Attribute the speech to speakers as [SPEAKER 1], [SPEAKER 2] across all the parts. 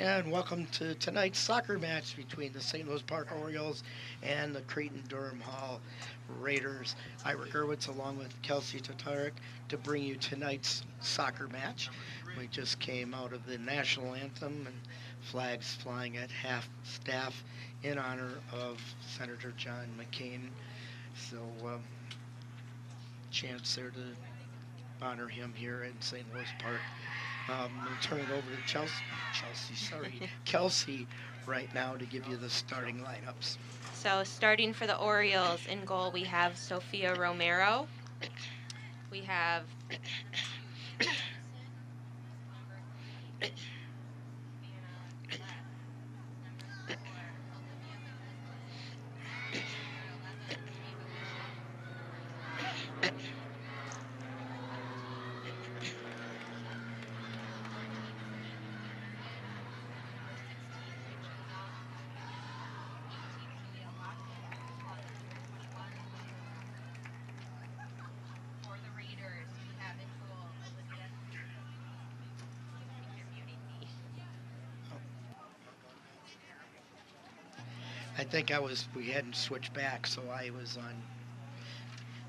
[SPEAKER 1] And welcome to tonight's soccer match between the St. Louis Park Orioles and the Cretin-Derham Hall Raiders. Ira Gerwitz along with Kelsey Tatarek to bring you tonight's soccer match. We just came out of the national anthem and flags flying at half staff in honor of Senator John McCain. So, chance there to honor him here in St. Louis Park. We'll turn it over to Kelsey right now to give you the starting lineups.
[SPEAKER 2] So starting for the Orioles in goal, we have Sofia Romero. We have
[SPEAKER 1] I think we hadn't switched back, so I was on.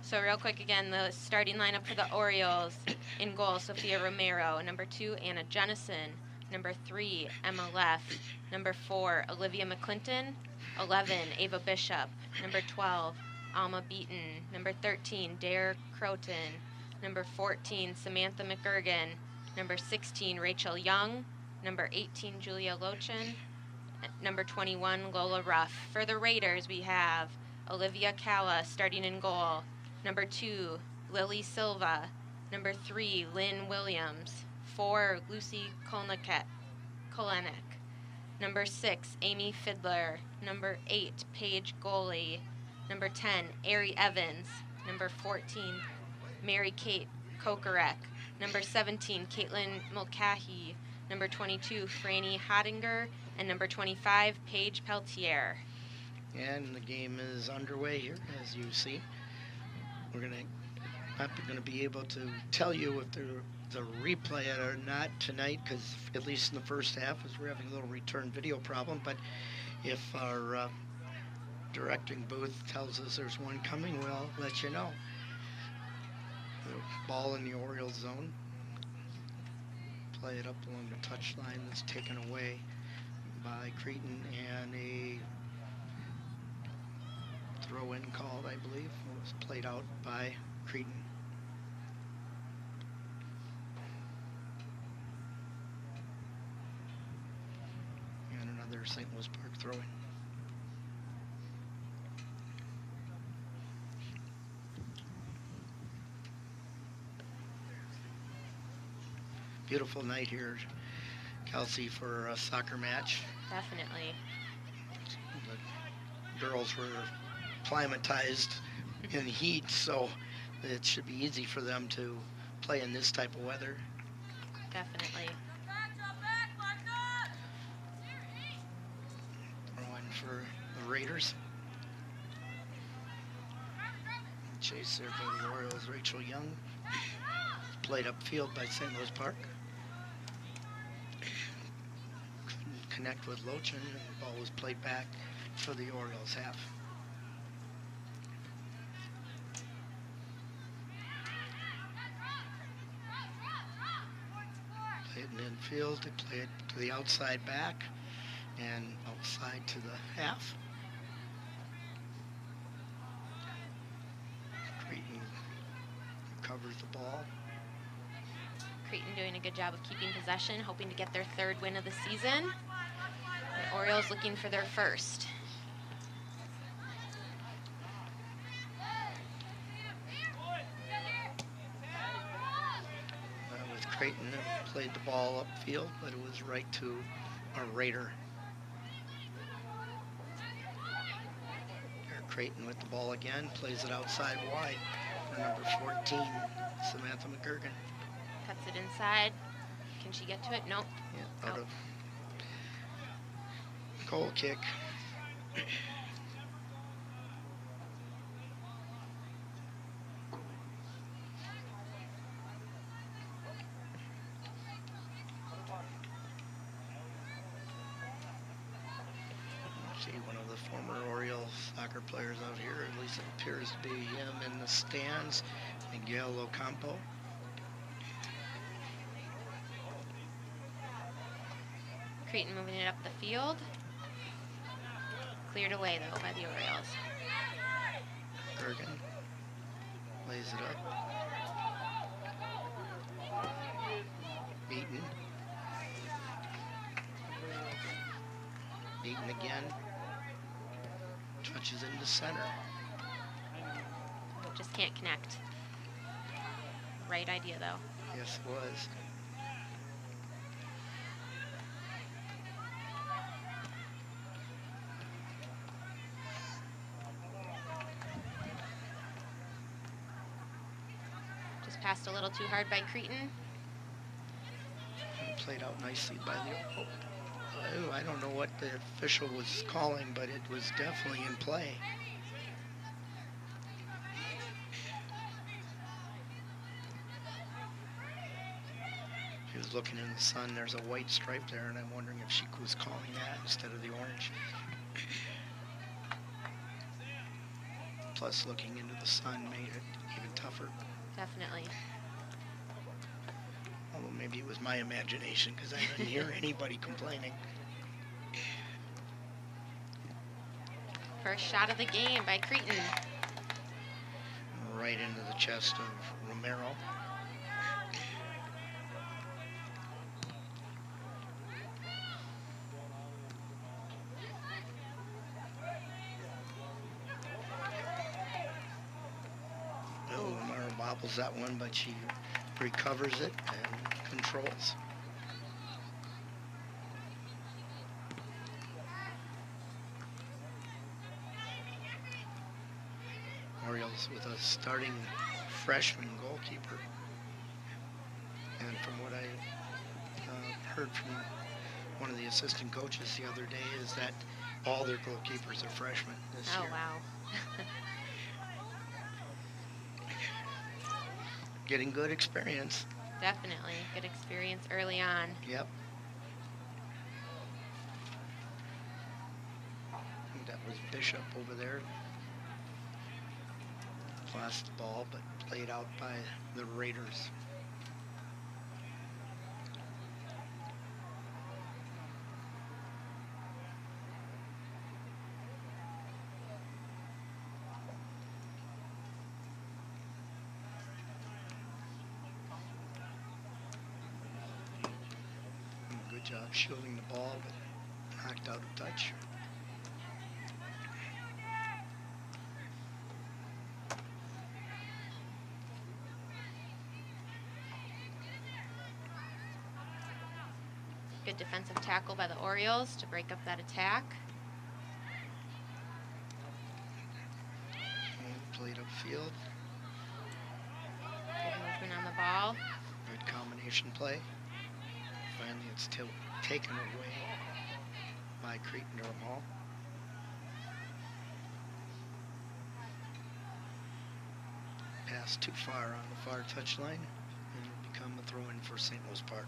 [SPEAKER 2] So real quick again, the starting lineup for the Orioles in goal, Sofia Romero. Number 2, Anna Jennison. Number 3, Emma Leff. Number 4, Olivia McClinton. 11, Ava Bishop. Number 12, Alma Beaton. Number 13, Dare Croton. Number 14, Samantha McGurgan. Number 16, Rachel Young. Number 18, Julia Lochin. Number 21, Lola Ruff. For the Raiders, we have Olivia Calla starting in goal. Number 2, Lily Silva. Number 3, Lynn Williams. 4, Lucy Kolenek. Number 6, Amy Fiddler. Number 8, Paige Goley. Number 10, Ari Evans. Number 14, Mary Kate Kokarek. Number 17, Caitlin Mulcahy. Number 22, Franny Hottinger. And number 25, Paige Peltier.
[SPEAKER 1] And the game is underway here, as you see. We're not going to be able to tell you if there's a replay or not tonight, because at least in the first half, as we're having a little return video problem. But if our directing booth tells us there's one coming, we'll let you know. The ball in the Orioles zone. Play it up along the touchline. That's taken away by Cretin, and a throw-in called, I believe. It was played out by Cretin. And another St. Louis Park throw-in. Beautiful night here, Kelsey, for a soccer match.
[SPEAKER 2] Definitely.
[SPEAKER 1] The girls were climatized in heat, so it should be easy for them to play in this type of weather.
[SPEAKER 2] Definitely.
[SPEAKER 1] Throwing for the Raiders. Chase there by the Orioles, Rachel Young. Played upfield by St. Louis Park. Couldn't connect with Lochin, and the ball was played back for the Orioles half. Play it in infield, they play it to the outside back and outside to the half. Cretin recovers the ball.
[SPEAKER 2] Cretin doing a good job of keeping possession, hoping to get their 3rd win of the season. The Orioles looking for their 1st.
[SPEAKER 1] With Cretin, played the ball upfield, but it was right to a Raider. Cretin with the ball again, plays it outside wide for number 14, Samantha McGurgan.
[SPEAKER 2] Cuts it inside. Can she get to it? Nope.
[SPEAKER 1] Yeah, out of goal kick. See one of the former Orioles soccer players out here. At least it appears to be him in the stands. Miguel Ocampo.
[SPEAKER 2] Cretin moving it up the field. Cleared away, though, by the Orioles.
[SPEAKER 1] Bergen lays it up. Beaten. Beaten again. Touches into center.
[SPEAKER 2] Just can't connect. Right idea, though.
[SPEAKER 1] Yes, it was.
[SPEAKER 2] Just passed a little too hard by Cretin.
[SPEAKER 1] Played out nicely by the... Oh, I don't know what the official was calling, but it was definitely in play. She was looking in the sun. There's a white stripe there, and I'm wondering if she was calling that instead of the orange. Plus, looking into the sun made it even tougher.
[SPEAKER 2] Definitely.
[SPEAKER 1] Although maybe it was my imagination because I didn't hear anybody complaining.
[SPEAKER 2] First shot of the game by Cretin.
[SPEAKER 1] Right into the chest of Romero. Oh, Romero bobbles that one, but she recovers it and controls. Orioles with a starting freshman goalkeeper. And from what I heard from one of the assistant coaches the other day is that all their goalkeepers are freshmen this year.
[SPEAKER 2] Oh, wow.
[SPEAKER 1] Getting good experience.
[SPEAKER 2] Definitely. Good experience early on.
[SPEAKER 1] Yep. I think that was Bishop over there. Lost the ball, but played out by the Raiders. Good job shielding the ball, but knocked out a touch.
[SPEAKER 2] Good defensive tackle by the Orioles to break up that attack.
[SPEAKER 1] Played upfield.
[SPEAKER 2] Good movement on the ball.
[SPEAKER 1] Good combination play. Finally, it's taken away by Cretin-Derham. Pass too far on the far touchline, and it'll become a throw-in for St. Louis Park.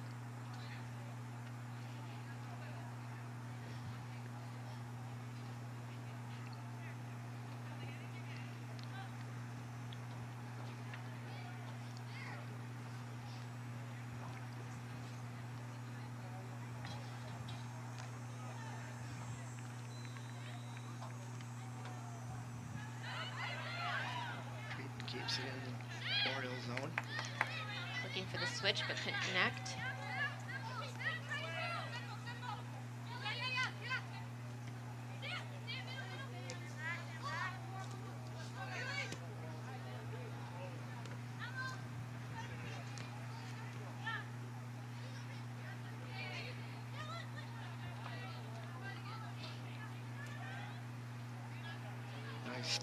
[SPEAKER 1] Keeps it in Oriole zone.
[SPEAKER 2] Looking for the switch, but couldn't connect.
[SPEAKER 1] Nice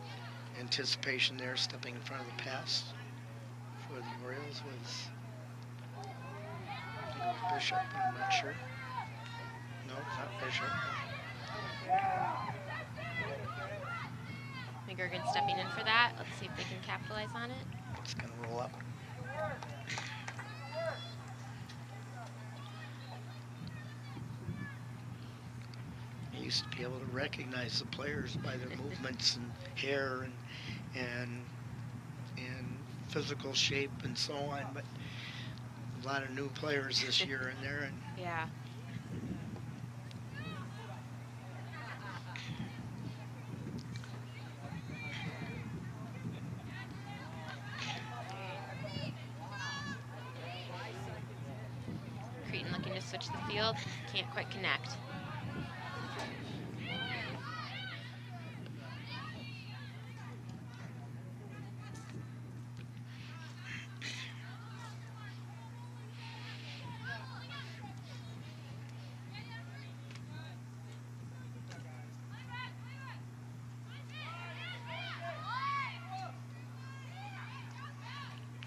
[SPEAKER 1] anticipation there, stepping in front of the pass for the Orioles was, I think it was Bishop, but I'm not sure. No, not Bishop.
[SPEAKER 2] McGurgan stepping in for that. Let's see if they can capitalize on it.
[SPEAKER 1] It's going to roll up. used to be able to recognize the players by their movements and hair and and physical shape and so on. But a lot of new players this year in there, and
[SPEAKER 2] Yeah. Cretin looking to switch the field. Can't quite connect.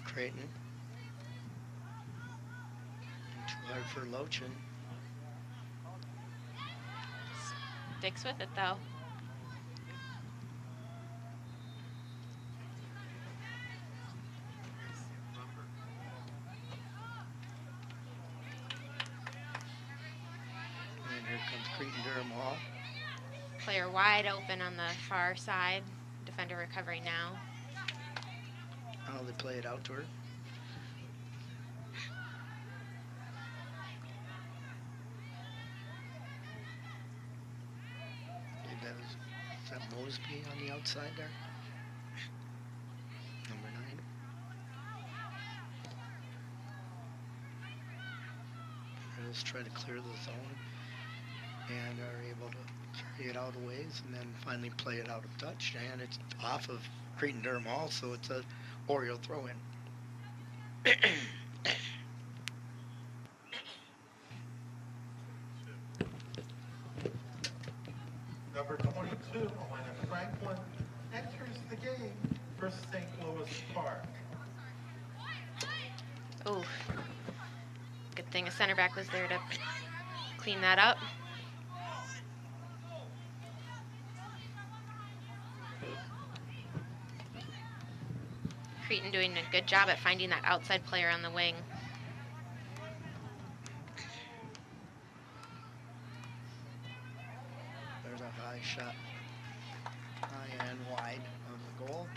[SPEAKER 1] Creighton. Too hard for Lochin.
[SPEAKER 2] Sticks with it though.
[SPEAKER 1] And here comes Cretin-Derham Hall.
[SPEAKER 2] Player wide open on the far side. Defender recovering now.
[SPEAKER 1] Oh, they play it out to her. Is that Mosby on the outside there? Number 9. Let's try to clear the zone and are able to carry it out a ways and then finally play it out of touch. And it's off of Cretin-Derham Hall, so it's a Oriole throw-in.
[SPEAKER 3] Number 22, Elena Franklin, enters the game for St. Louis Park.
[SPEAKER 2] Ooh. Good thing a center back was there to clean that up. Cretin doing a good job at finding that outside player on the wing.
[SPEAKER 1] There's a high shot, high and wide of the goal.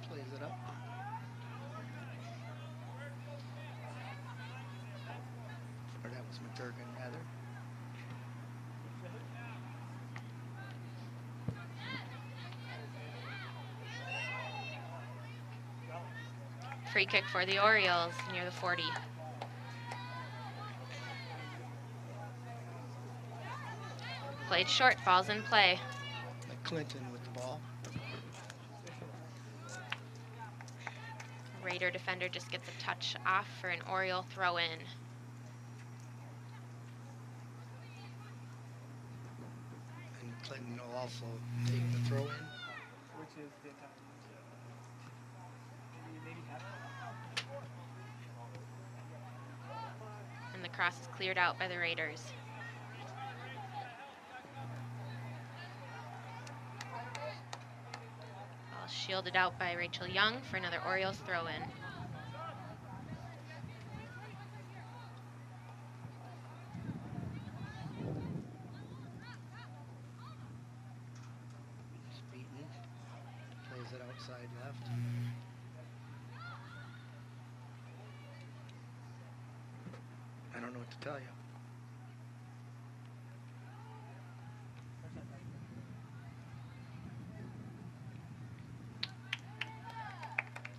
[SPEAKER 1] Plays it up. Or that was McGurgan, rather.
[SPEAKER 2] Free kick for the Orioles near the 40. Played short, ball's in play.
[SPEAKER 1] Clinton with the ball.
[SPEAKER 2] Raider defender just gets a touch off for an Oriole throw-in.
[SPEAKER 1] And Clinton will also take the throw in.
[SPEAKER 4] Which is the
[SPEAKER 2] And the cross is cleared out by the Raiders. Ball shielded out by Rachel Young for another Orioles throw-in.
[SPEAKER 1] Beaten. Plays it outside left. I don't know what to tell you.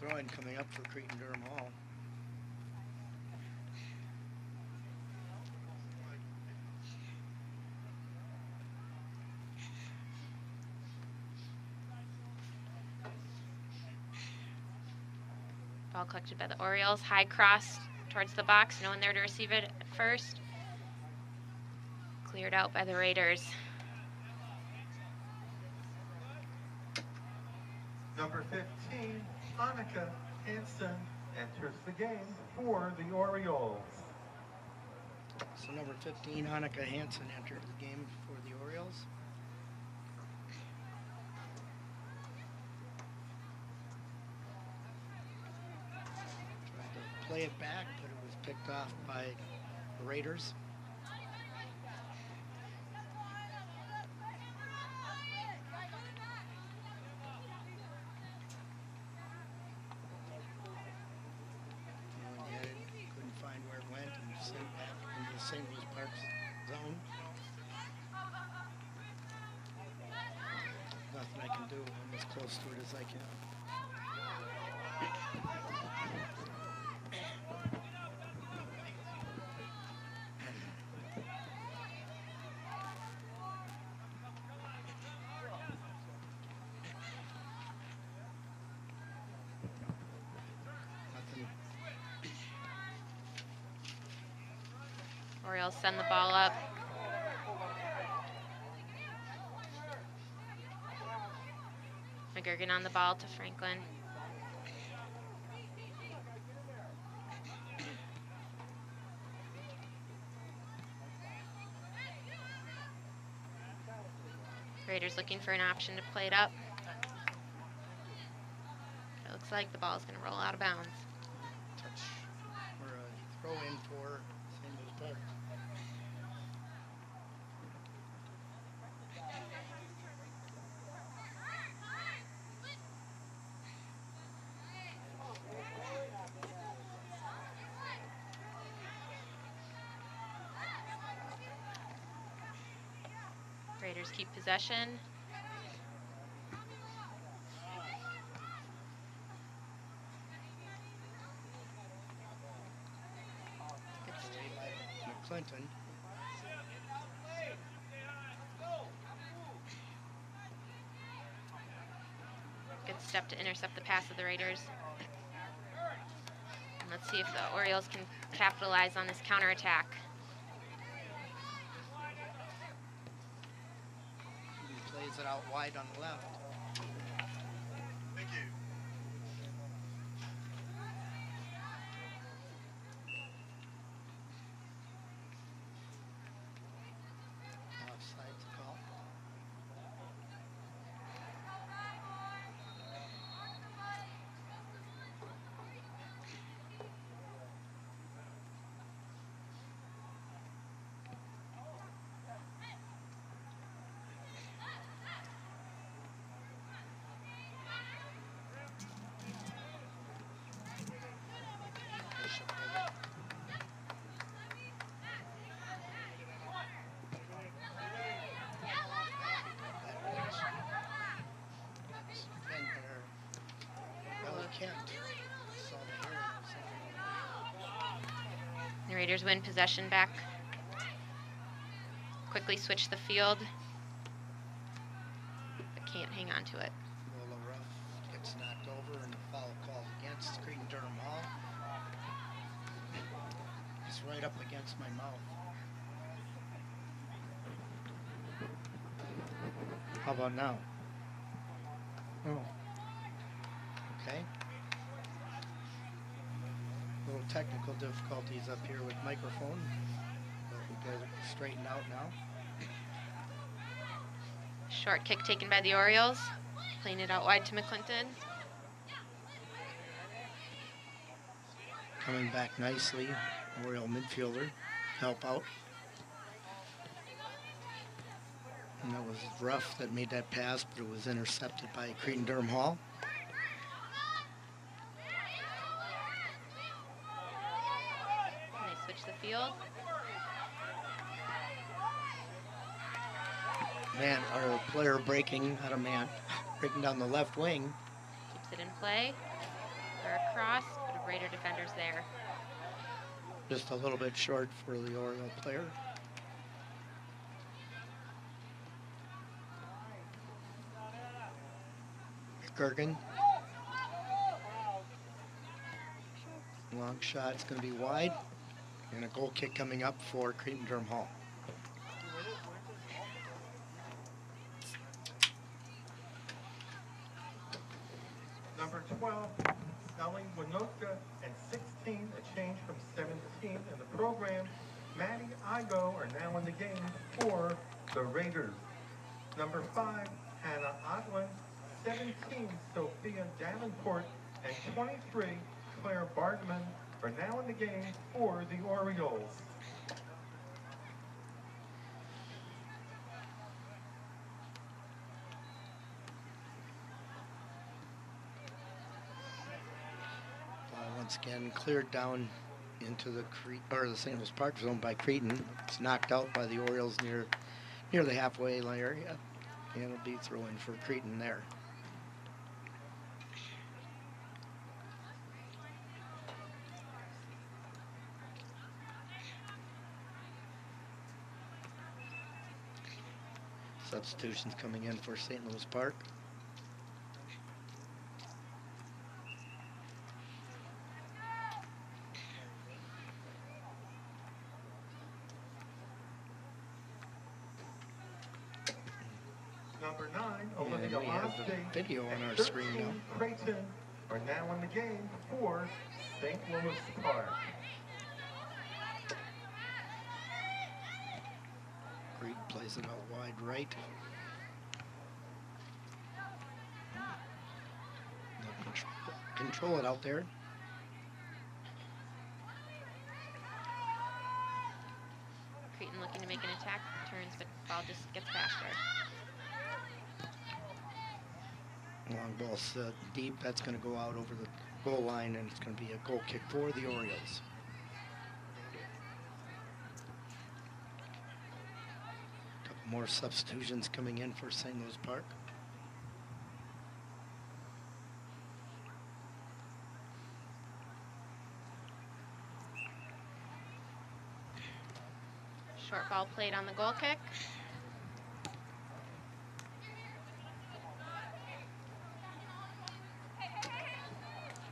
[SPEAKER 1] Throw-in coming up for Cretin-Derham Hall.
[SPEAKER 2] Ball collected by the Orioles. High cross towards the box. No one there to receive it at first. Cleared out by the Raiders.
[SPEAKER 3] Number 15, Annika Hansen enters the game for the Orioles.
[SPEAKER 1] So number 15, Annika Hansen, entered the game for the Orioles. Tried to play it back, but it was picked off by the Raiders. Couldn't find where it went and sent it back into the St. Louis Parks zone. Nothing I can do. I'm as close to it as I can. Nothing.
[SPEAKER 2] Orioles send the ball up. McGurgan on the ball to Franklin. Raiders looking for an option to play it up. It looks like the ball's going to roll out of bounds.
[SPEAKER 1] Touch or a throw in for St. Louis Parks.
[SPEAKER 2] Raiders keep possession.
[SPEAKER 1] Away by McClinton.
[SPEAKER 2] Good step to intercept the pass of the Raiders. And let's see if the Orioles can capitalize on this counterattack.
[SPEAKER 1] He plays it out wide on the left.
[SPEAKER 3] Thank you.
[SPEAKER 1] Offside's call. Bishop with it. Kent. Saw the hair.
[SPEAKER 2] The Raiders win possession back. Quickly switch the field, but can't hang on to it.
[SPEAKER 1] Lola Ruff gets knocked over and a foul called against Cretin-Derham Hall. It's right up against my mouth. How about now? Oh. Okay. Little technical difficulties up here with microphone, but we got it straightened out now.
[SPEAKER 2] Short kick taken by the Orioles. Playing it out wide to McClinton.
[SPEAKER 1] Coming back nicely, Oriole midfielder, help out. And that was Ruff that made that pass, but it was intercepted by Cretin-Derham Hall.
[SPEAKER 2] And they switch the field.
[SPEAKER 1] Man, our player breaking down the left wing.
[SPEAKER 2] Keeps it in play. For a cross, but a Raider defender's there.
[SPEAKER 1] Just a little bit short for the Oriole player. Gergen. Long shot's going to be wide. And a goal kick coming up for Cretin-Derham Hall.
[SPEAKER 3] Number 12, Ellie Winoka, and 16, a change from 17 in the program. Maddie Igo are now in the game for the Raiders. Number 5, Hannah Otlin, 17, Sophia Davenport, and 23, Claire Bartman are now in the game for the Orioles.
[SPEAKER 1] Once again cleared down into the St. Louis Park zone by Cretin. It's knocked out by the Orioles near the halfway line area, and it'll be throw-in for Cretin there. Substitutions coming in for St. Louis Park.
[SPEAKER 3] Number 9,
[SPEAKER 1] And
[SPEAKER 3] Olivia
[SPEAKER 1] we have the
[SPEAKER 3] Losby,
[SPEAKER 1] video on
[SPEAKER 3] and
[SPEAKER 1] our
[SPEAKER 3] 13,
[SPEAKER 1] screen now.
[SPEAKER 3] Creighton are now in the game for St. Louis Park.
[SPEAKER 1] Creed plays it out wide right. They'll control it out there.
[SPEAKER 2] Cretin looking to make an attack, turns, but ball just gets faster.
[SPEAKER 1] Long ball set deep. That's going to go out over the goal line, and it's going to be a goal kick for the Orioles. Couple more substitutions coming in for St. Louis Park.
[SPEAKER 2] Short ball played on the goal kick.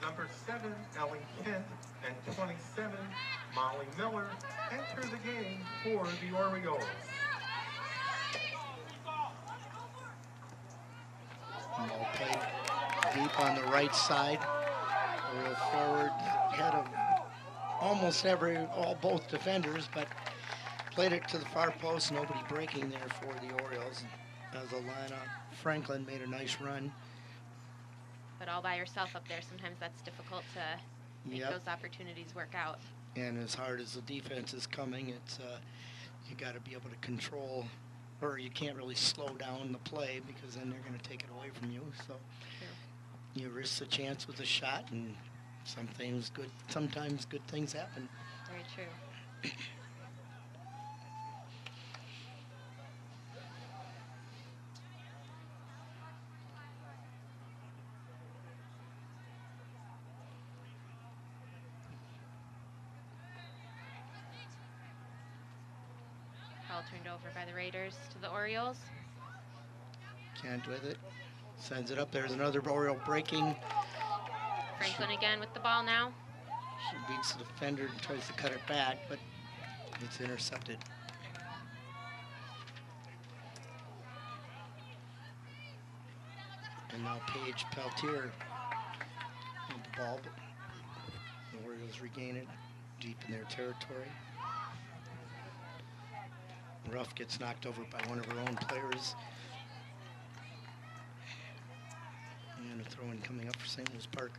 [SPEAKER 3] Number 7, Ellie Kent, and 27, Molly Miller enter the game for the Orioles.
[SPEAKER 1] Ball played deep on the right side. Oriole forward head of almost both defenders, but played it to the far post. Nobody breaking there for the Orioles. As Alana Franklin made a nice run.
[SPEAKER 2] But all by yourself up there, sometimes that's difficult to make
[SPEAKER 1] Yep.
[SPEAKER 2] those opportunities work out.
[SPEAKER 1] And as hard as the defense is coming, it's you got to be able to control, or you can't really slow down the play because then they're going to take it away from you. So
[SPEAKER 2] True.
[SPEAKER 1] you risk the chance with a shot, and sometimes good things happen.
[SPEAKER 2] Very true. Ball turned over by the Raiders to the Orioles.
[SPEAKER 1] Can't with it. Sends it up. There's another Oriole breaking.
[SPEAKER 2] Franklin again with the ball now.
[SPEAKER 1] She beats the defender and tries to cut it back, but it's intercepted. And now Paige Peltier with the ball, but the Orioles regain it deep in their territory. Ruff gets knocked over by one of her own players. And a throw-in coming up for St. Louis Park,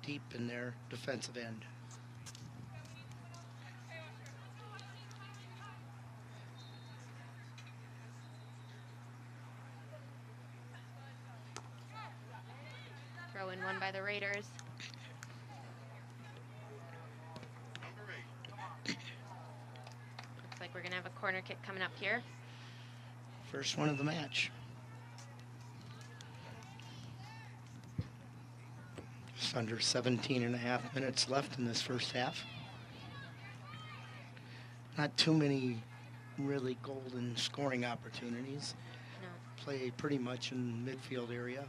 [SPEAKER 1] deep in their defensive end.
[SPEAKER 2] Throw in one by the Raiders. Looks like we're going to have a corner kick coming up here.
[SPEAKER 1] First one of the match. Just under 17 and a half minutes left in this first half. Not too many really golden scoring opportunities.
[SPEAKER 2] No.
[SPEAKER 1] Play pretty much in midfield area.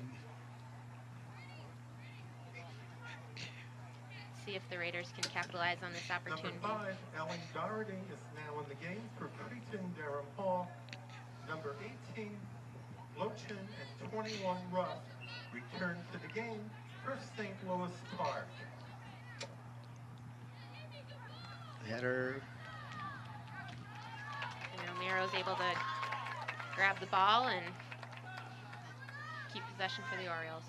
[SPEAKER 2] see if the Raiders can capitalize on this
[SPEAKER 3] Number
[SPEAKER 2] opportunity.
[SPEAKER 3] 5, Ellen Doherty is now in the game for Cretin-Derham Hall. Number 18, Lochin and 21, Ruff return to the game for St. Louis Park.
[SPEAKER 1] Header.
[SPEAKER 2] And O'Meara's able to grab the ball and keep possession for the Orioles.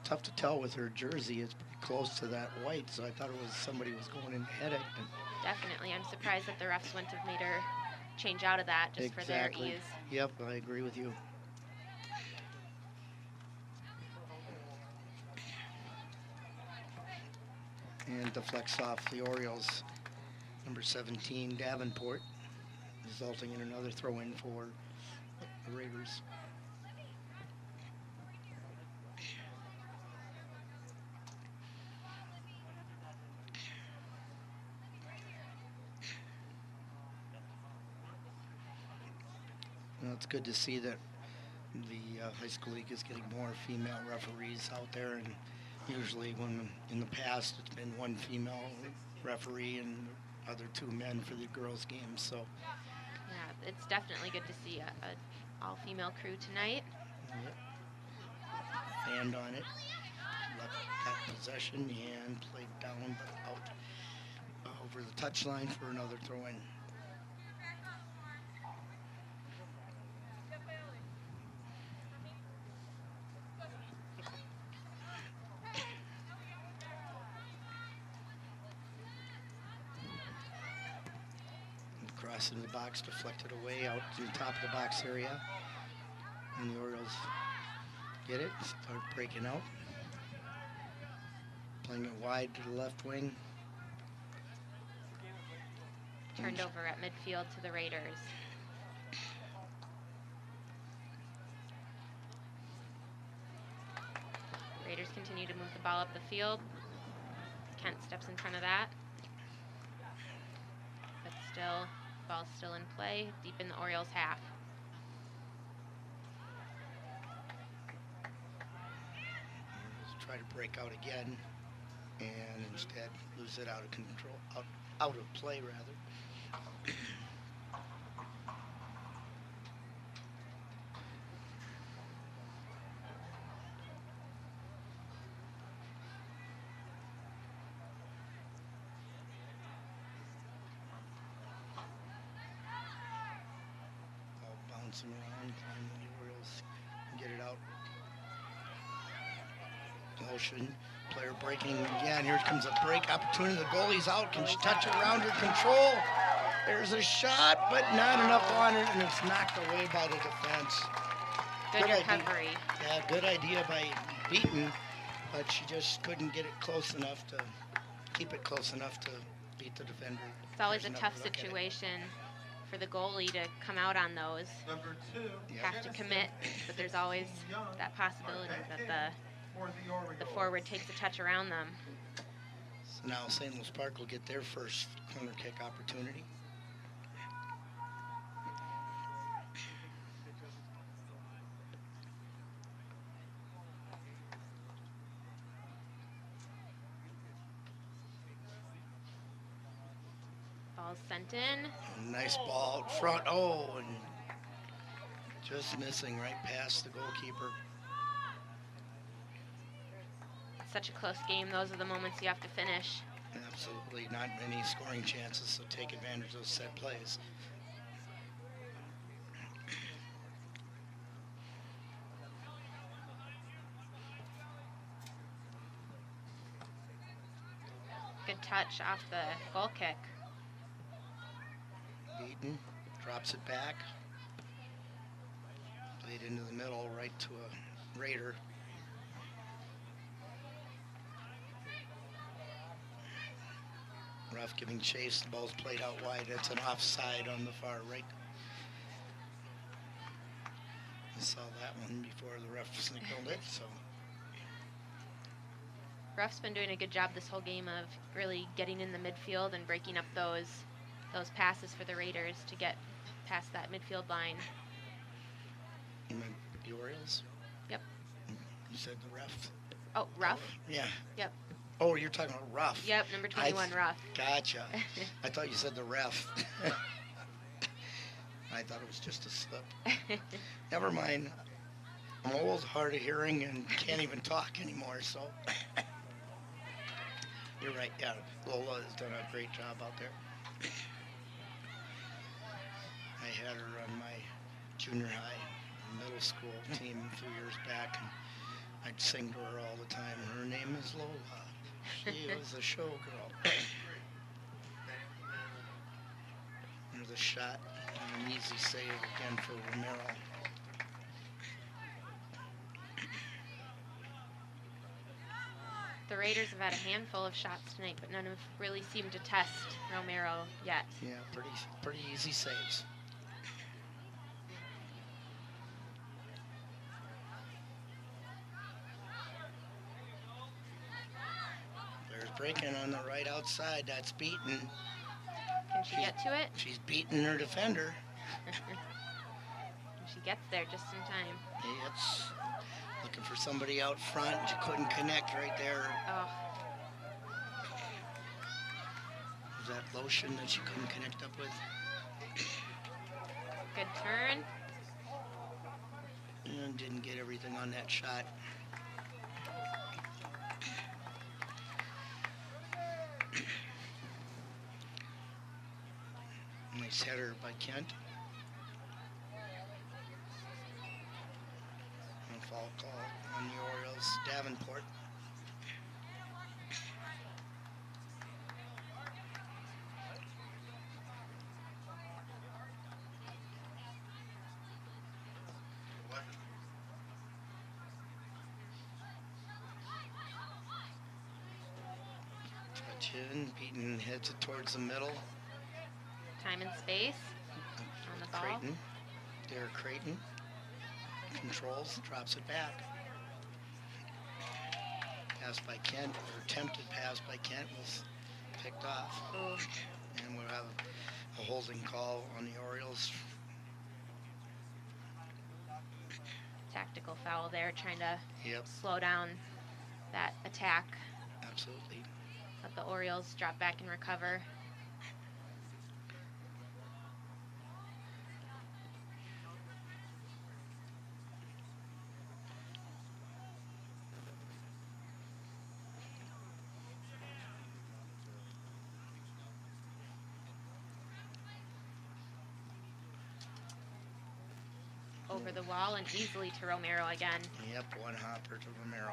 [SPEAKER 1] Tough to tell with her jersey. It's pretty close to that white, so I thought it was somebody was going in ahead of it.
[SPEAKER 2] Definitely. I'm surprised that the refs wouldn't have made her change out of that just for their ease.
[SPEAKER 1] Yep, I agree with you. And deflects off the Orioles. Number 17, Davenport, resulting in another throw-in for the Raiders. Well, it's good to see that the high school league is getting more female referees out there, and usually when in the past it's been one female referee and the other 2 men for the girls' games. So
[SPEAKER 2] Yeah, it's definitely good to see a all-female crew tonight.
[SPEAKER 1] hand on it, got possession and played down but out over the touchline for another throw-in. Cross into the box, deflected away out to the top of the box area. And the Orioles get it, start breaking out. Playing it wide to the left wing.
[SPEAKER 2] Turned over at midfield to the Raiders. Raiders continue to move the ball up the field. Kent steps in front of that. But still, ball's still in play, deep in the Orioles' half.
[SPEAKER 1] Try to break out again, and instead lose it out of control, out of play rather. Bouncing around, finally the Orioles get it out. Motion, player breaking again. Here comes a break opportunity. The goalie's out. Can she touch it around her control? There's a shot, but not enough on it, and it's knocked away by the defense.
[SPEAKER 2] Good recovery.
[SPEAKER 1] Yeah, good idea by Beaton, but she just couldn't get it close enough to keep it close enough to beat the defender.
[SPEAKER 2] It's always a tough situation for the goalie to come out on those.
[SPEAKER 3] Number 2,
[SPEAKER 2] have to commit, but there's always that possibility that the forward takes a touch around them.
[SPEAKER 1] So now St. Louis Park will get their first corner kick opportunity.
[SPEAKER 2] Ball's sent in.
[SPEAKER 1] Nice ball out front. Oh, and just missing right past the goalkeeper.
[SPEAKER 2] Such a close game. Those are the moments you have to finish.
[SPEAKER 1] Absolutely not many scoring chances, so take advantage of those set plays.
[SPEAKER 2] Good touch off the goal kick.
[SPEAKER 1] Beaton drops it back. Played into the middle right to a Raider. Ruff giving chase. The ball's played out wide. It's an offside on the far right. I saw that one before the ref signaled it. So
[SPEAKER 2] Ruff's been doing a good job this whole game of really getting in the midfield and breaking up those passes for the Raiders to get past that midfield line.
[SPEAKER 1] you meant the Orioles?
[SPEAKER 2] Yep.
[SPEAKER 1] You said the ref.
[SPEAKER 2] Oh, Ruff?
[SPEAKER 1] Yeah.
[SPEAKER 2] Yep.
[SPEAKER 1] Oh, you're talking about rough.
[SPEAKER 2] Yep, number 21, Ruff.
[SPEAKER 1] Gotcha. I thought you said the ref. I thought it was just a slip. Never mind. I'm old, hard of hearing, and can't even talk anymore, so. You're right, yeah. Lola has done a great job out there. I had her on my junior high and middle school team a few years back, and I'd sing to her all the time. Her name is Lola. She was a showgirl. There's a shot and an easy save again for Romero.
[SPEAKER 2] The Raiders have had a handful of shots tonight, but none have really seemed to test Romero yet.
[SPEAKER 1] Yeah, pretty easy saves. There's breaking on the right outside. That's beaten.
[SPEAKER 2] Can she get to it?
[SPEAKER 1] She's beaten her defender.
[SPEAKER 2] She gets there just in time.
[SPEAKER 1] It's looking for somebody out front. She couldn't connect right there.
[SPEAKER 2] Oh,
[SPEAKER 1] Was that lotion that she couldn't connect up with?
[SPEAKER 2] good turn.
[SPEAKER 1] And didn't get everything on that shot. Nice header by Kent. And a foul call on the Orioles. Davenport. Touch in. Beaton heads it towards the middle.
[SPEAKER 2] Time and space on the ball.
[SPEAKER 1] Cretin. Derek Cretin. Controls, drops it back. Pass by Kent, or attempted pass by Kent was picked off.
[SPEAKER 2] Ooh.
[SPEAKER 1] And we'll have a holding call on the Orioles.
[SPEAKER 2] Tactical foul there, trying to
[SPEAKER 1] Yep,
[SPEAKER 2] slow down that attack.
[SPEAKER 1] absolutely.
[SPEAKER 2] Let the Orioles drop back and recover. Over the wall and easily to Romero again.
[SPEAKER 1] Yep, one hopper to Romero.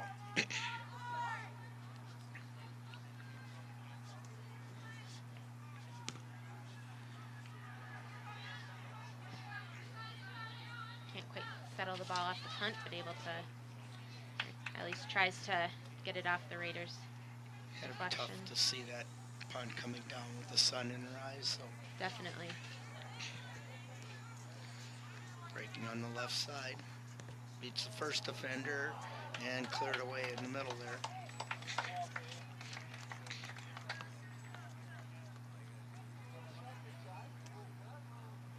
[SPEAKER 2] Can't quite settle the ball off the punt, but able to, at least tries to get it off the Raiders.
[SPEAKER 1] It'd be tough
[SPEAKER 2] Deflection.
[SPEAKER 1] to see that punt coming down with the sun in her eyes, so
[SPEAKER 2] Definitely.
[SPEAKER 1] breaking on the left side. Beats the first defender and cleared away in the middle there.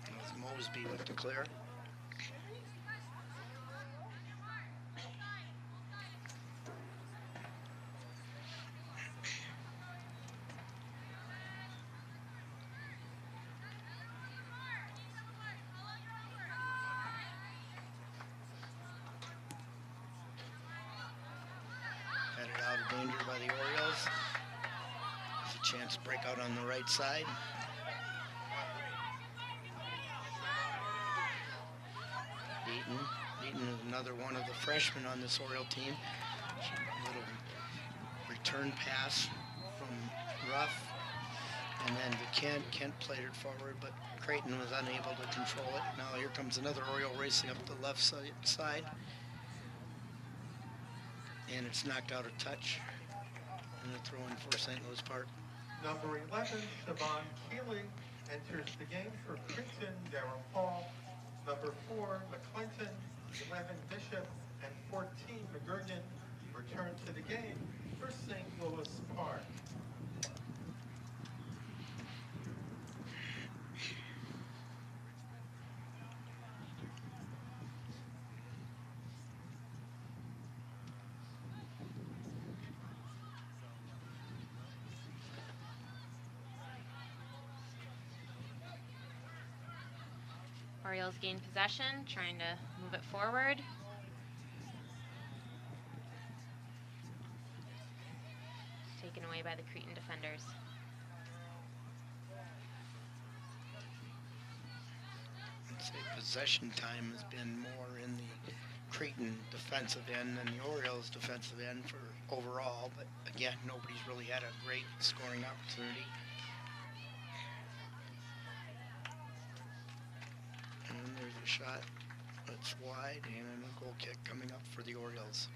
[SPEAKER 1] That was Mosby with the clear. Headed out of danger by the Orioles. There's a chance to break out on the right side. Beaton is another one of the freshmen on this Oriole team. A little return pass from Ruff. And then to Kent. Kent played it forward, but Cretin was unable to control it. Now here comes another Oriole racing up the left side. And it's knocked out of touch. And a throw in for St. Louis Park.
[SPEAKER 3] Number 11, Siobhan Keeley, enters the game for Cretin-Derham Hall. Number 4, McClinton, 11, Bishop, and 14, McGurgan return to the game for St. Louis Park.
[SPEAKER 2] Orioles gain possession, trying to move it forward. Taken away by the Cretin defenders.
[SPEAKER 1] I'd say possession time has been more in the Cretin defensive end than the Orioles defensive end for overall, but again, nobody's really had a great scoring opportunity. And there's a shot that's wide and a goal kick coming up for the Orioles.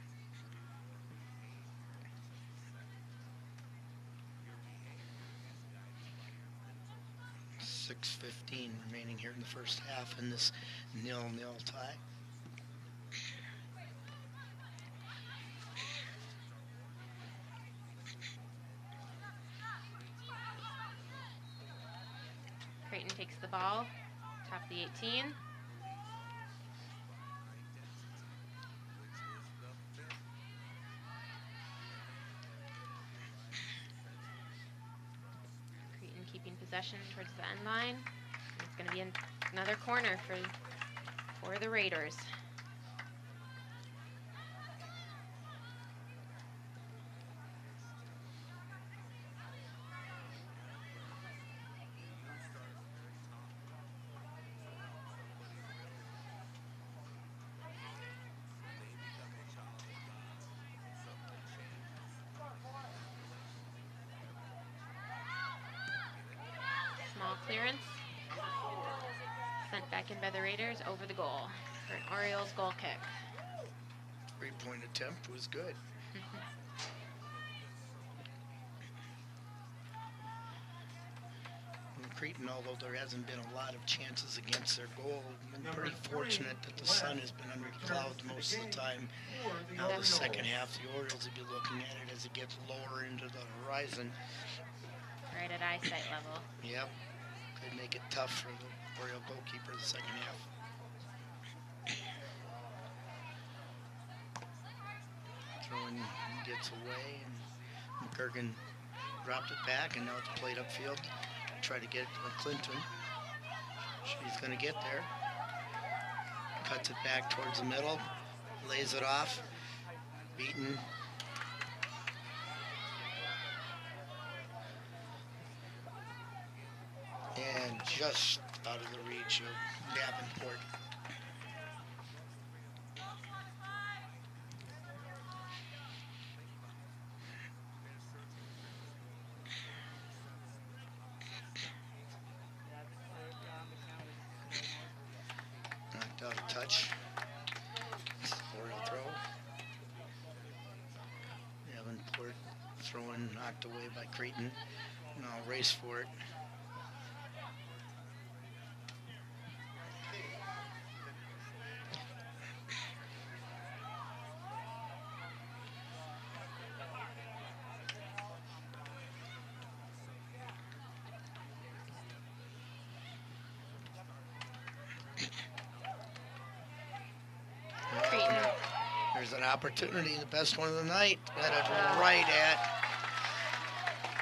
[SPEAKER 1] .6:15 remaining here in the first half in this 0-0 tie.
[SPEAKER 2] Cretin takes the ball, top of the 18. Cretin keeping possession towards the end line. It's going to be another corner for the Raiders. Clearance. Sent back in by the Raiders over the goal for an Orioles goal kick.
[SPEAKER 1] 3-point attempt was good. Cretin, although there hasn't been a lot of chances against their goal, been pretty fortunate that the sun has been under clouds most of the time. Now the second half, the Orioles will be looking at it as it gets lower into the horizon.
[SPEAKER 2] Right at eyesight level.
[SPEAKER 1] Yep. Could make it tough for the Oriole goalkeeper the second half. Throwing gets away, and McGurgan dropped it back, and now it's played upfield. Try to get it to Clinton. She's going to get there. Cuts it back towards the middle, lays it off. Beaten. And just out of the reach of Davenport. Knocked out a touch. Oriole throw. Davenport throwing knocked away by Cretin. Now race for it. There's an opportunity, the best one of the night. Got it right at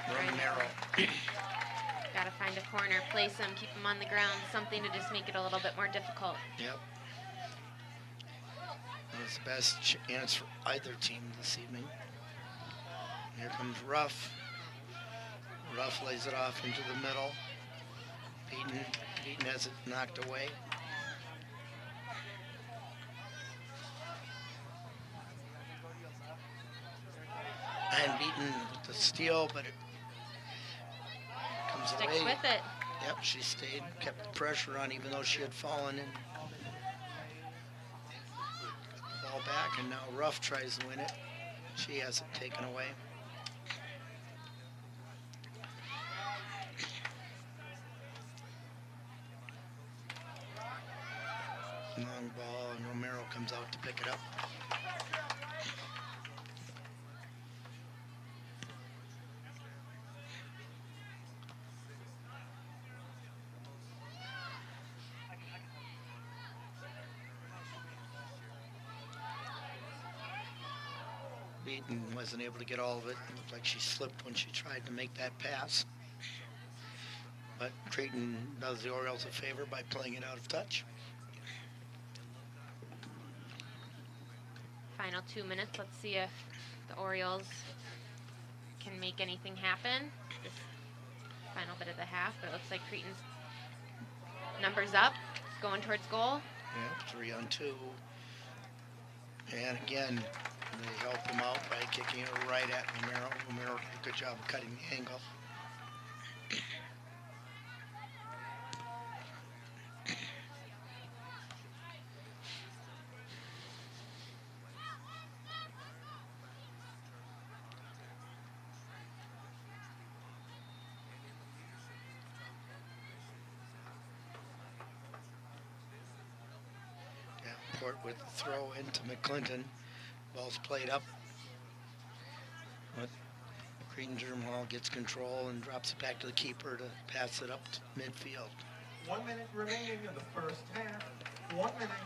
[SPEAKER 1] Romero.
[SPEAKER 2] Got to find a corner, place him, keep him on the ground, something to just make it a little bit more difficult.
[SPEAKER 1] Yep. That was the best chance for either team this evening. Here comes Ruff. Ruff lays it off into the middle. Beaton has it knocked away. And Beaton with the steal, but it comes
[SPEAKER 2] Sticks
[SPEAKER 1] away.
[SPEAKER 2] with it.
[SPEAKER 1] Yep, she stayed, kept the pressure on even though she had fallen in. Got the ball back, and now Ruff tries to win it. She has it taken away. Long ball, and Romero comes out to pick it up. Beaton wasn't able to get all of it. It looked like she slipped when she tried to make that pass. But Cretin does the Orioles a favor by playing it out of touch.
[SPEAKER 2] Final 2 minutes. Let's see if the Orioles can make anything happen. This final bit of the half, but it looks like Cretin's numbers up, going towards goal.
[SPEAKER 1] Yeah, 3-on-2. And again, they help him out by kicking it right at Romero. Romero did a good job of cutting the angle. With the throw into McClinton. Ball's played up. But Cretin-Derham gets control and drops it back to the keeper to pass it up to midfield.
[SPEAKER 3] 1 minute remaining in the first half. 1 minute.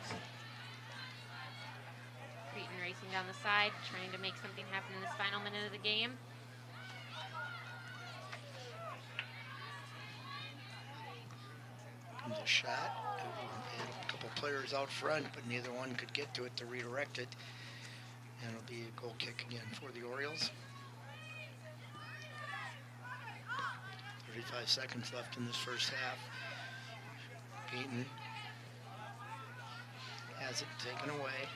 [SPEAKER 2] Cretin racing down the side, trying to make something happen in this final minute of the game.
[SPEAKER 1] Comes a shot. And a couple players out front, but neither one could get to it to redirect it. And it'll be a goal kick again for the Orioles. 35 seconds left in this first half. Beaton has it taken away.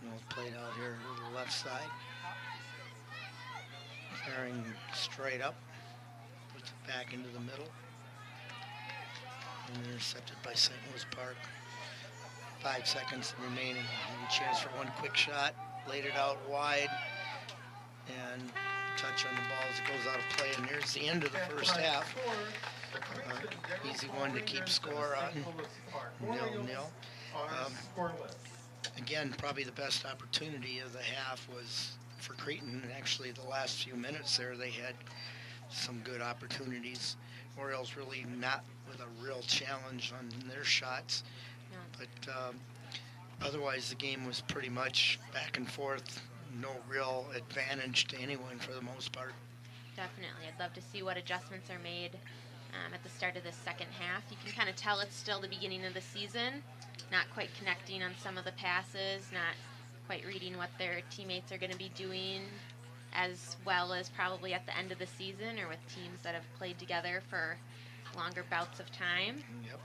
[SPEAKER 1] Well played out here to the left side. Carrying straight up, puts it back into the middle, and intercepted by St. Louis Park. 5 seconds remaining, and a chance for one quick shot, laid it out wide, and touch on the ball as it goes out of play, and there's the end of the first half. Easy one to keep score on, 0-0. Again, probably the best opportunity of the half was for Cretin. Actually, the last few minutes there, they had some good opportunities. Orioles really not with a real challenge on their shots.
[SPEAKER 2] No.
[SPEAKER 1] But otherwise, the game was pretty much back and forth. No real advantage to anyone for the most part.
[SPEAKER 2] Definitely. I'd love to see what adjustments are made at the start of this second half. You can kind of tell it's still the beginning of the season. Not quite connecting on some of the passes, not quite reading what their teammates are going to be doing as well as probably at the end of the season or with teams that have played together for longer bouts of time.
[SPEAKER 1] Yep.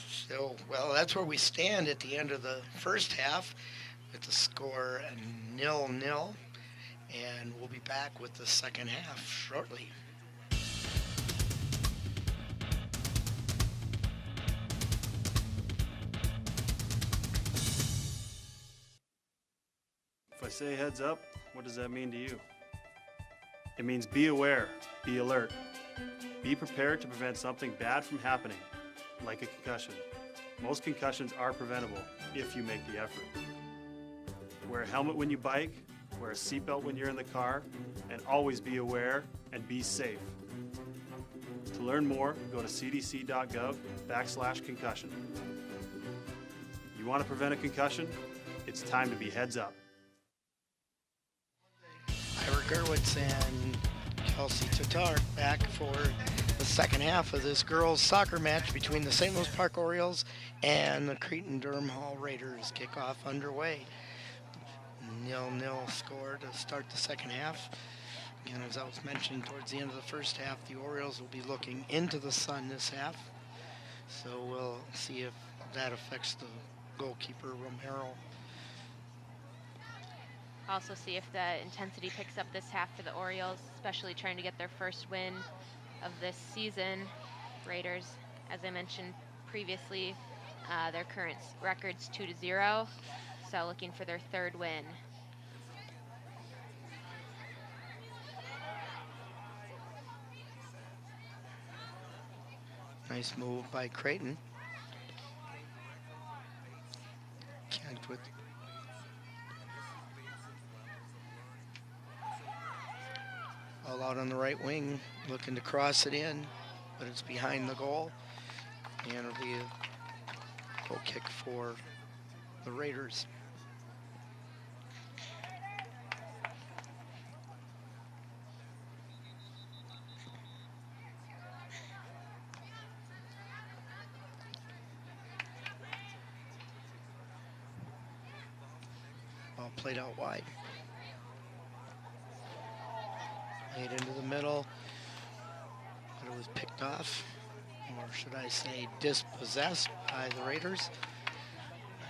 [SPEAKER 1] So, well, that's where we stand at the end of the first half with the score 0-0, and we'll be back with the second half shortly.
[SPEAKER 4] If I say heads up, what does that mean to you? It means be aware, be alert. Be prepared to prevent something bad from happening, like a concussion. Most concussions are preventable if you make the effort. Wear a helmet when you bike, wear a seatbelt when you're in the car, and always be aware and be safe. To learn more, go to cdc.gov/concussion. You want to prevent a concussion? It's time to be heads up.
[SPEAKER 1] Ira Gerwitz and Kelsey Tatar back for the second half of this girls' soccer match between the St. Louis Park Orioles and the Cretin-Derham Hall Raiders. Kickoff underway. 0-0 score to start the second half. Again, as I was mentioning, towards the end of the first half, the Orioles will be looking into the sun this half. So we'll see if that affects the goalkeeper, Romero.
[SPEAKER 2] Also see if the intensity picks up this half for the Orioles, especially trying to get their first win of this season. Raiders, as I mentioned previously, their current record's 2-0, so looking for their third win.
[SPEAKER 1] Nice move by Cretin. Kent with all out on the right wing, looking to cross it in, but it's behind the goal. And it'll be a goal kick for the Raiders. Ball played out wide. Laid into the middle. But it was picked off, or should I say dispossessed by the Raiders.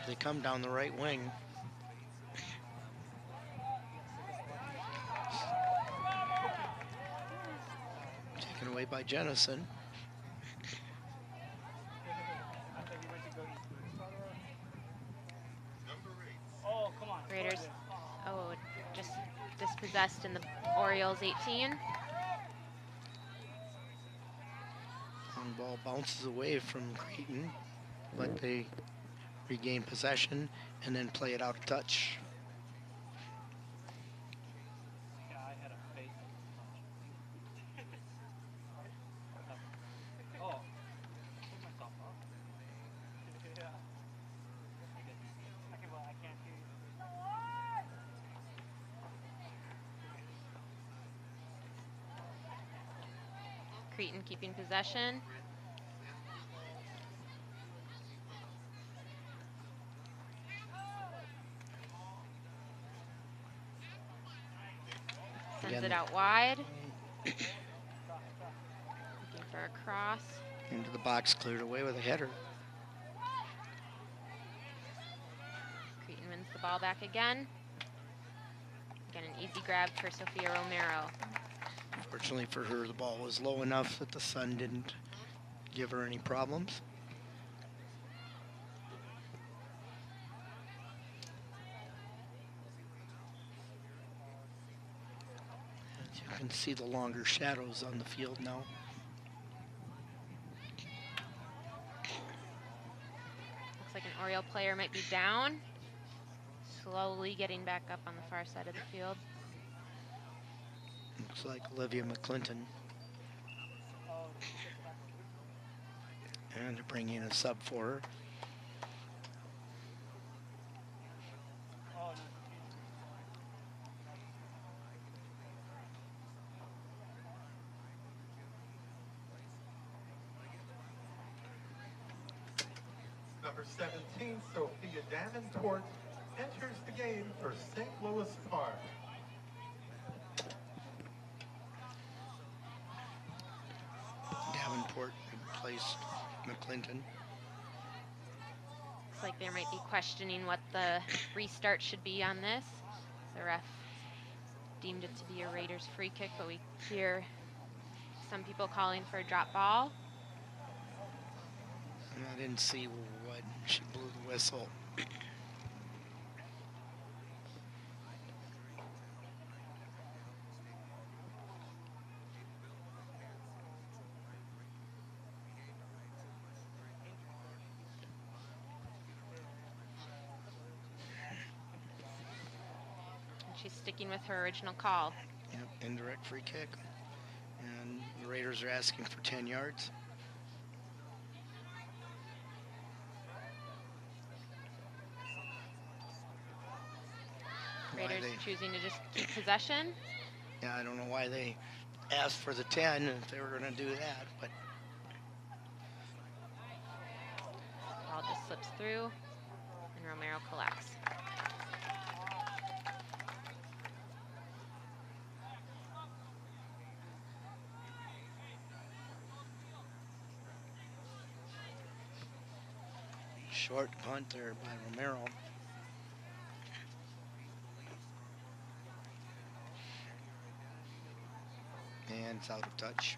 [SPEAKER 1] They come down the right wing. Taken away by Jennison.
[SPEAKER 2] Raiders, just dispossessed in the Orioles 18.
[SPEAKER 1] Long ball bounces away from Cretin, but they regain possession and then play it out of touch.
[SPEAKER 2] Cretin keeping possession. Sends it out wide. Looking for a cross.
[SPEAKER 1] Into the box, cleared away with a header.
[SPEAKER 2] Cretin wins the ball back again. Again, an easy grab for Sophia Romero.
[SPEAKER 1] Fortunately for her, the ball was low enough that the sun didn't give her any problems. As you can see the longer shadows on the field now.
[SPEAKER 2] Looks like an Oriole player might be down. Slowly getting back up on the far side of the field.
[SPEAKER 1] Looks like Olivia McClinton. And they're bringing in a sub for her.
[SPEAKER 3] Number 17, Sophia Davenport, enters the game for St. Louis Park.
[SPEAKER 1] Davenport replaced McClinton.
[SPEAKER 2] Looks like they might be questioning what the restart should be on this. The ref deemed it to be a Raiders free kick, but we hear some people calling for a drop ball.
[SPEAKER 1] And I didn't see what she blew the whistle.
[SPEAKER 2] She's sticking with her original call.
[SPEAKER 1] Yep, indirect free kick. And the Raiders are asking for 10 yards.
[SPEAKER 2] Raiders choosing to just keep possession.
[SPEAKER 1] Yeah, I don't know why they asked for the 10 if they were going to do that, but
[SPEAKER 2] Ball just slips through, and Romero collects.
[SPEAKER 1] short punt there by Romero. And it's out of touch.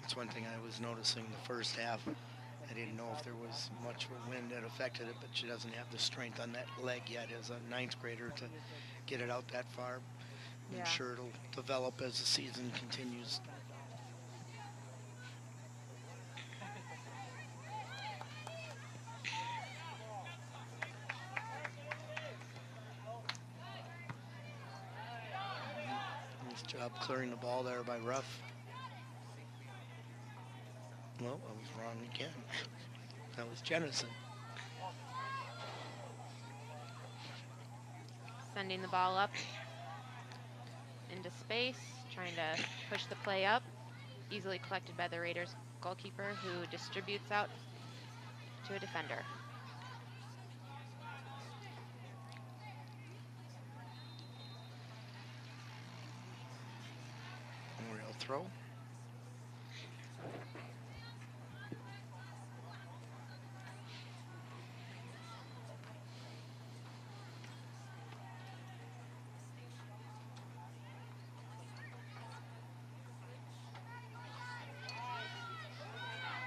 [SPEAKER 1] That's one thing I was noticing the first half. I didn't know if there was much of a wind that affected it, but she doesn't have the strength on that leg yet as a ninth grader to get it out that far.
[SPEAKER 2] Yeah.
[SPEAKER 1] I'm sure it'll develop as the season continues. Nice job clearing the ball there by Ruff. Well, I was wrong again. That was Jennison.
[SPEAKER 2] Sending the ball up into space, trying to push the play up. Easily collected by the Raiders goalkeeper, who distributes out to a defender.
[SPEAKER 1] Oriole throw.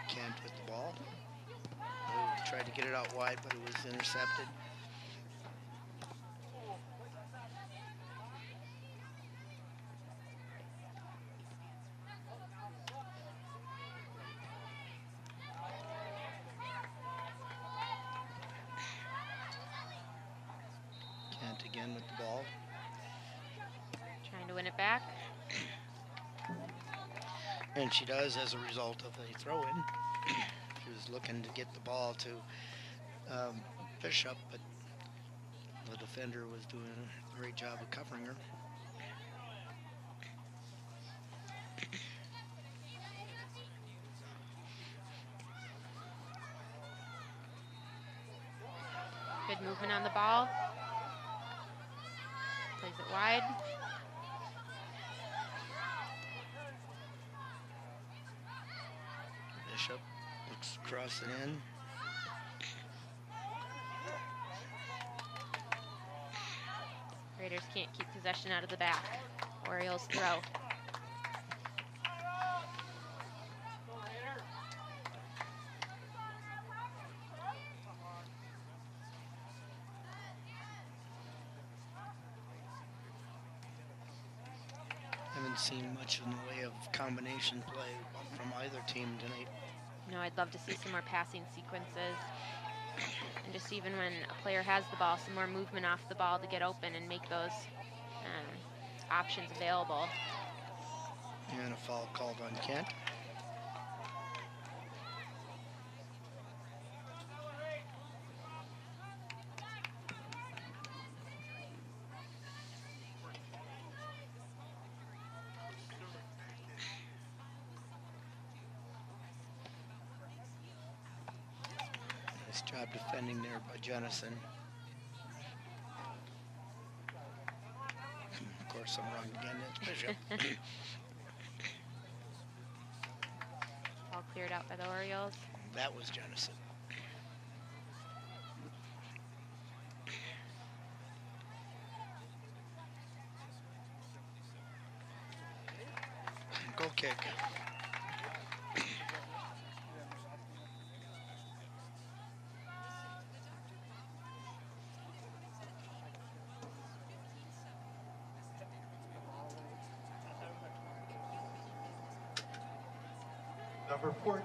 [SPEAKER 1] Kent with the ball. Oh, tried to get it out wide, but it was intercepted. Kent again with the ball.
[SPEAKER 2] Trying to win it back.
[SPEAKER 1] And she does as a result of a throw-in. She was looking to get the ball to Bishop, but the defender was doing a great job of covering her.
[SPEAKER 2] Good movement on the ball. Plays it wide.
[SPEAKER 1] Bishop looks across it in.
[SPEAKER 2] Raiders can't keep possession out of the back. Orioles throw.
[SPEAKER 1] Haven't seen much in the way of combination play from either team tonight.
[SPEAKER 2] No, I'd love to see some more passing sequences. And just even when a player has the ball, some more movement off the ball to get open and make those options available.
[SPEAKER 1] And a foul called on Kent. Nice job defending there by Jennison. Of course, I'm wrong again. It's Bishop.
[SPEAKER 2] All cleared out by the Orioles.
[SPEAKER 1] That was Jennison. Goal kick.
[SPEAKER 3] Number 14,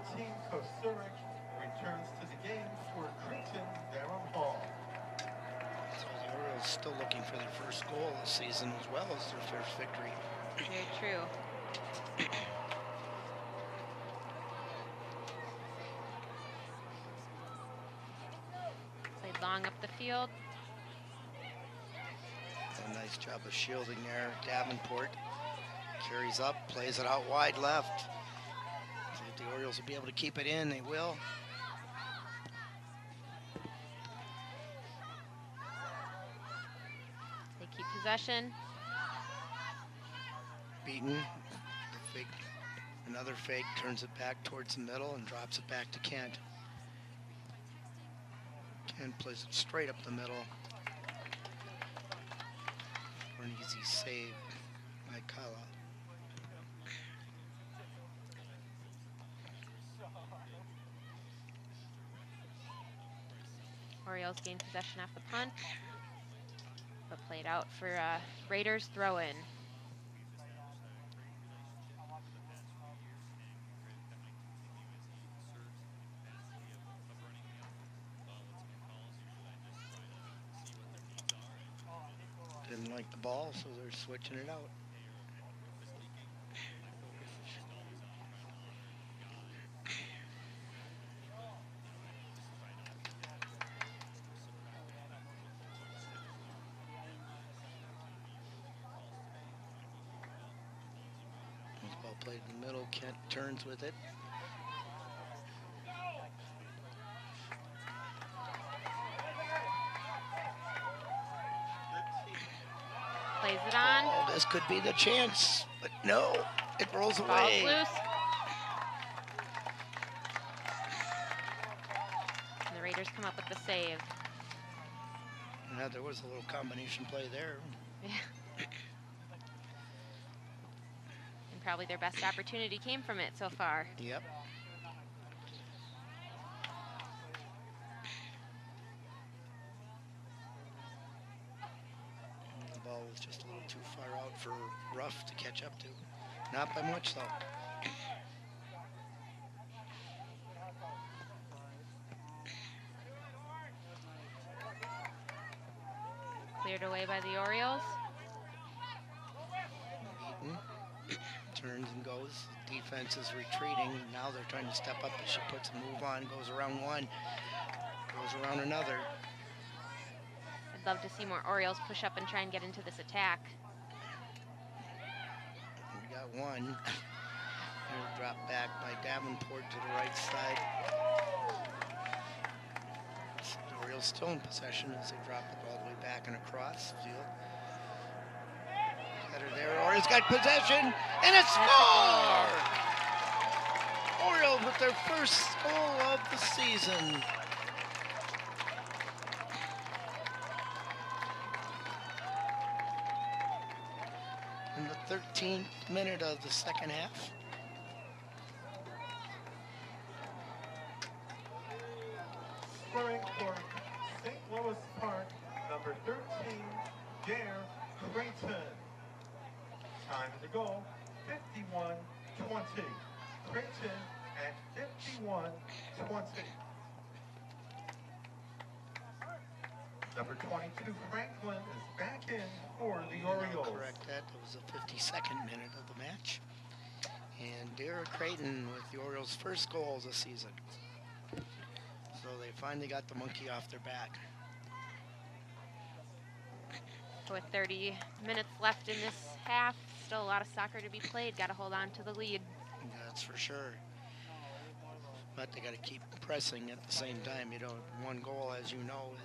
[SPEAKER 3] Kosuric, returns to the game for Cretin-Derham Hall.
[SPEAKER 1] So the Orioles still looking for their first goal this season as well as their first victory.
[SPEAKER 2] Very true. Played long up the field.
[SPEAKER 1] A nice job of shielding there. Davenport carries up, plays it out wide left. See if the Orioles will be able to keep it in. They will.
[SPEAKER 2] They keep possession.
[SPEAKER 1] Beaten. Fake. Another fake. Turns it back towards the middle and drops it back to Kent. Kent plays it straight up the middle. For an easy save by Kala.
[SPEAKER 2] Orioles gain possession off the punt, but played out for Raiders throw-in.
[SPEAKER 1] Didn't like the ball, so they're switching it out. This ball played in the middle. Kent turns with it.
[SPEAKER 2] Plays it on.
[SPEAKER 1] Oh, this could be the chance, but no, it rolls
[SPEAKER 2] Ball's
[SPEAKER 1] away.
[SPEAKER 2] loose. And the Raiders come up with the save.
[SPEAKER 1] Yeah, there was a little combination play there.
[SPEAKER 2] Yeah. And probably their best opportunity came from it so far.
[SPEAKER 1] Yep. The ball was just a little too far out for Ruff to catch up to. Not by much, though.
[SPEAKER 2] Cleared away by the Orioles.
[SPEAKER 1] Beaton turns and goes. Defense is retreating. Now they're trying to step up, but she puts a move on, goes around one, goes around another.
[SPEAKER 2] I'd love to see more Orioles push up and try and get into this attack.
[SPEAKER 1] We got one. Here's a drop back by Davenport to the right side. The Orioles still in possession as they drop it all the way back and across the field. Header there. Orioles got possession and a score! Orioles with their first goal of the season. In the 13th minute of the second half.
[SPEAKER 3] Scoring for St. Louis Park, number 13, Dare Cretin. Time to go, 51-20. Cretin at 51-20. Number 22, Franklin, is back in for the Orioles.
[SPEAKER 1] Correct that. It was the 52nd minute of the match. And Dara Creighton with the Orioles' first goal of the season. So they finally got the monkey off their back.
[SPEAKER 2] With 30 minutes left in this half, still a lot of soccer to be played. Got to hold on to the lead.
[SPEAKER 1] That's for sure. But they got to keep pressing at the same time. You know, one goal, as you know,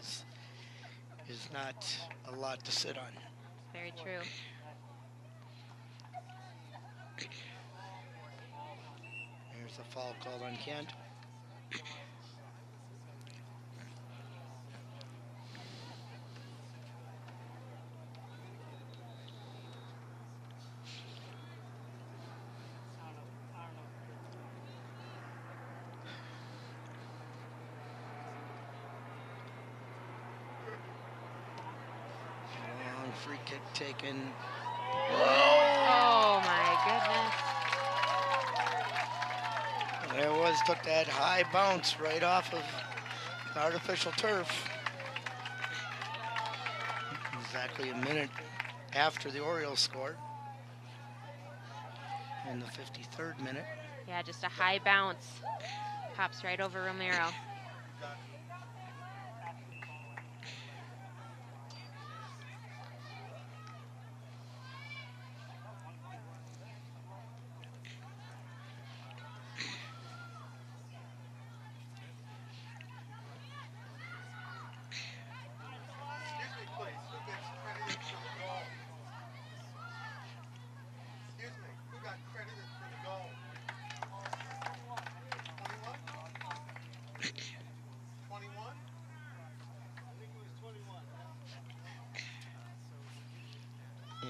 [SPEAKER 1] is not a lot to sit on.
[SPEAKER 2] Very true.
[SPEAKER 1] There's a foul called on Kent. Long free kick taken.
[SPEAKER 2] Oh my goodness.
[SPEAKER 1] There it was, took that high bounce right off of the artificial turf. Exactly a minute after the Orioles scored. In the 53rd minute.
[SPEAKER 2] Yeah, just a high bounce. Pops right over Romero.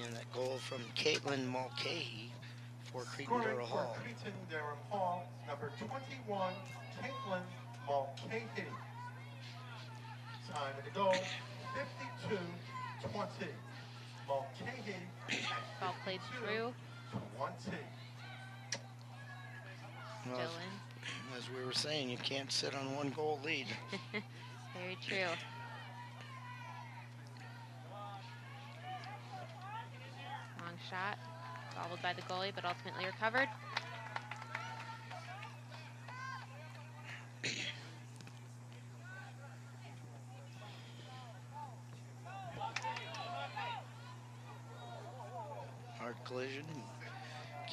[SPEAKER 1] And that goal from Caitlin Mulcahy for
[SPEAKER 3] Scoring
[SPEAKER 1] Cretin-Derham
[SPEAKER 3] for
[SPEAKER 1] Hall.
[SPEAKER 3] Cretin-Derham Hall, number 21, Caitlin Mulcahy. Time to go, 52-20. Mulcahy at
[SPEAKER 2] Ball played through.
[SPEAKER 3] 20.
[SPEAKER 2] Still
[SPEAKER 1] Well,
[SPEAKER 2] in.
[SPEAKER 1] as we were saying, you can't sit on one goal lead.
[SPEAKER 2] Very true. Long shot. Gobbled by the goalie, but ultimately recovered.
[SPEAKER 1] Hard collision.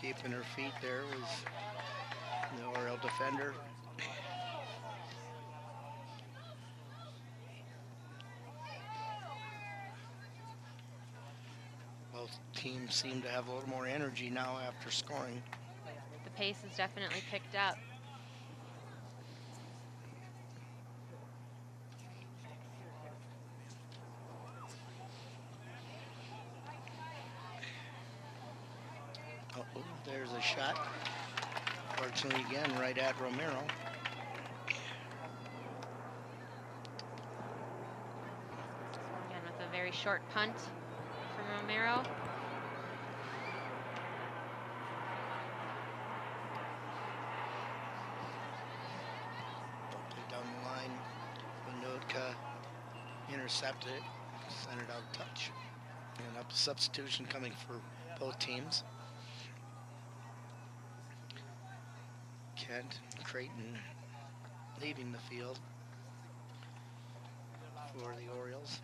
[SPEAKER 1] Keeping her feet there was the Oriole defender. Both teams seem to have a little more energy now after scoring.
[SPEAKER 2] The pace has definitely picked up.
[SPEAKER 1] Oh, there's a shot. Fortunately, again, right at Romero.
[SPEAKER 2] Again, with a very short punt from Romero.
[SPEAKER 1] Down the line, Winotka intercepted it, sent it out touch. And up a substitution coming for both teams. Kent and Cretin leaving the field for the Orioles.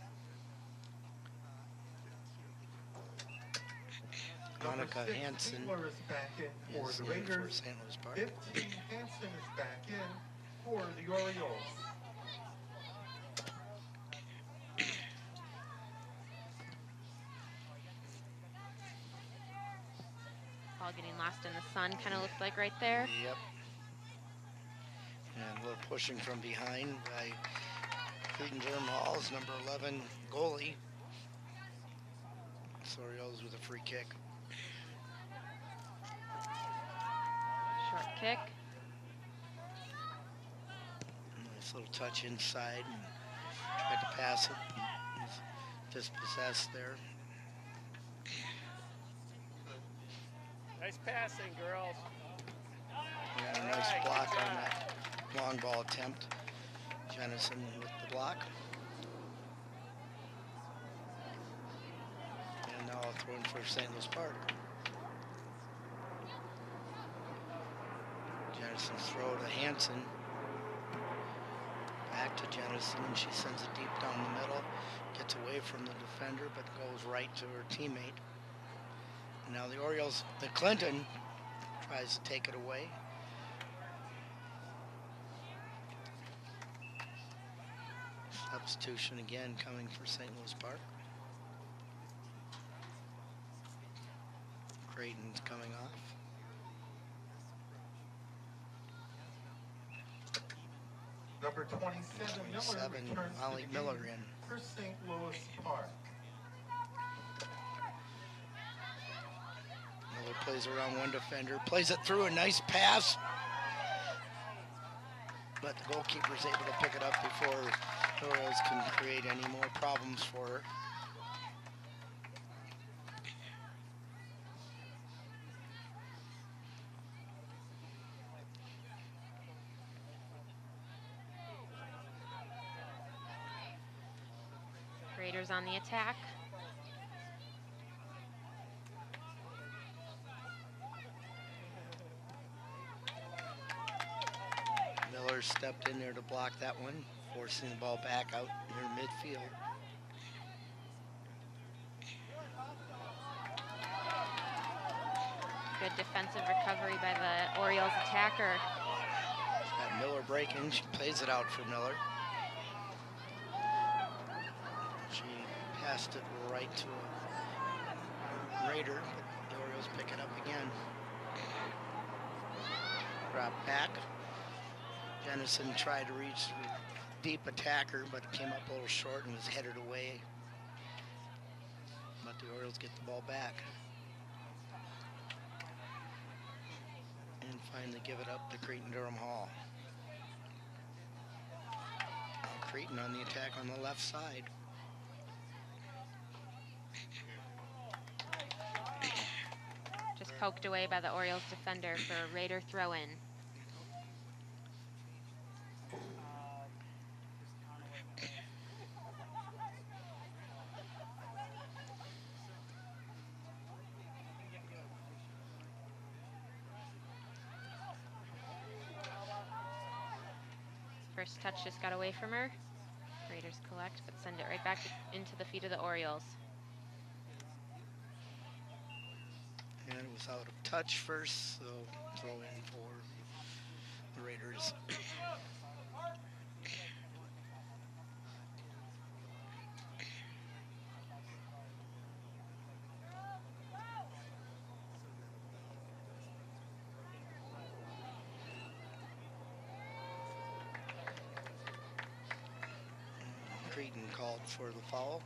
[SPEAKER 1] Monica Hansen
[SPEAKER 3] Fiedler is back in for
[SPEAKER 1] is
[SPEAKER 3] the
[SPEAKER 1] in for
[SPEAKER 3] Raiders.
[SPEAKER 1] St. Louis Park.
[SPEAKER 3] 15 Hansen is back in for the Orioles.
[SPEAKER 2] Ball getting lost in the sun, kind of looked like right there.
[SPEAKER 1] Yep. And a little pushing from behind by Cretin-Derham Hall's number 11 goalie. Orioles with a free kick.
[SPEAKER 2] Short kick.
[SPEAKER 1] Nice little touch inside and tried to pass it. He's dispossessed there.
[SPEAKER 5] Nice passing, girls.
[SPEAKER 1] Yeah, a nice block on that long ball attempt. Jennison with the block. And now I'll throw in for St. Louis Park. Jennison's throw to Hansen. Back to Jennison, and she sends it deep down the middle. Gets away from the defender, but goes right to her teammate. Now the Orioles, the Clinton tries to take it away. Substitution again coming for St. Louis Park. Creighton's coming off.
[SPEAKER 3] Number 27, Miller
[SPEAKER 1] 27,
[SPEAKER 3] returns to
[SPEAKER 1] Molly
[SPEAKER 3] the
[SPEAKER 1] Miller
[SPEAKER 3] game
[SPEAKER 1] in.
[SPEAKER 3] for St. Louis Park.
[SPEAKER 1] Miller plays around one defender, plays it through, a nice pass. But the goalkeeper's able to pick it up before the Orioles can create any more problems for her.
[SPEAKER 2] Raiders on the attack.
[SPEAKER 1] Miller stepped in there to block that one, forcing the ball back out near midfield.
[SPEAKER 2] Good defensive recovery by the Orioles attacker.
[SPEAKER 1] Got Miller breaking, she plays it out for Miller. She passed it right to a Raider, but the Orioles pick it up again. Drop back. Jennison tried to reach the deep attacker, but came up a little short and was headed away. But the Orioles get the ball back. And finally give it up to Cretin-Derham Hall. Now Cretin on the attack on the left side.
[SPEAKER 2] Just poked away by the Orioles defender for a Raider throw-in. First touch just got away from her. Raiders collect, but send it right back into the feet of the Orioles.
[SPEAKER 1] And it was out of touch first, so throw in for the Raiders. Cretin called for the foul.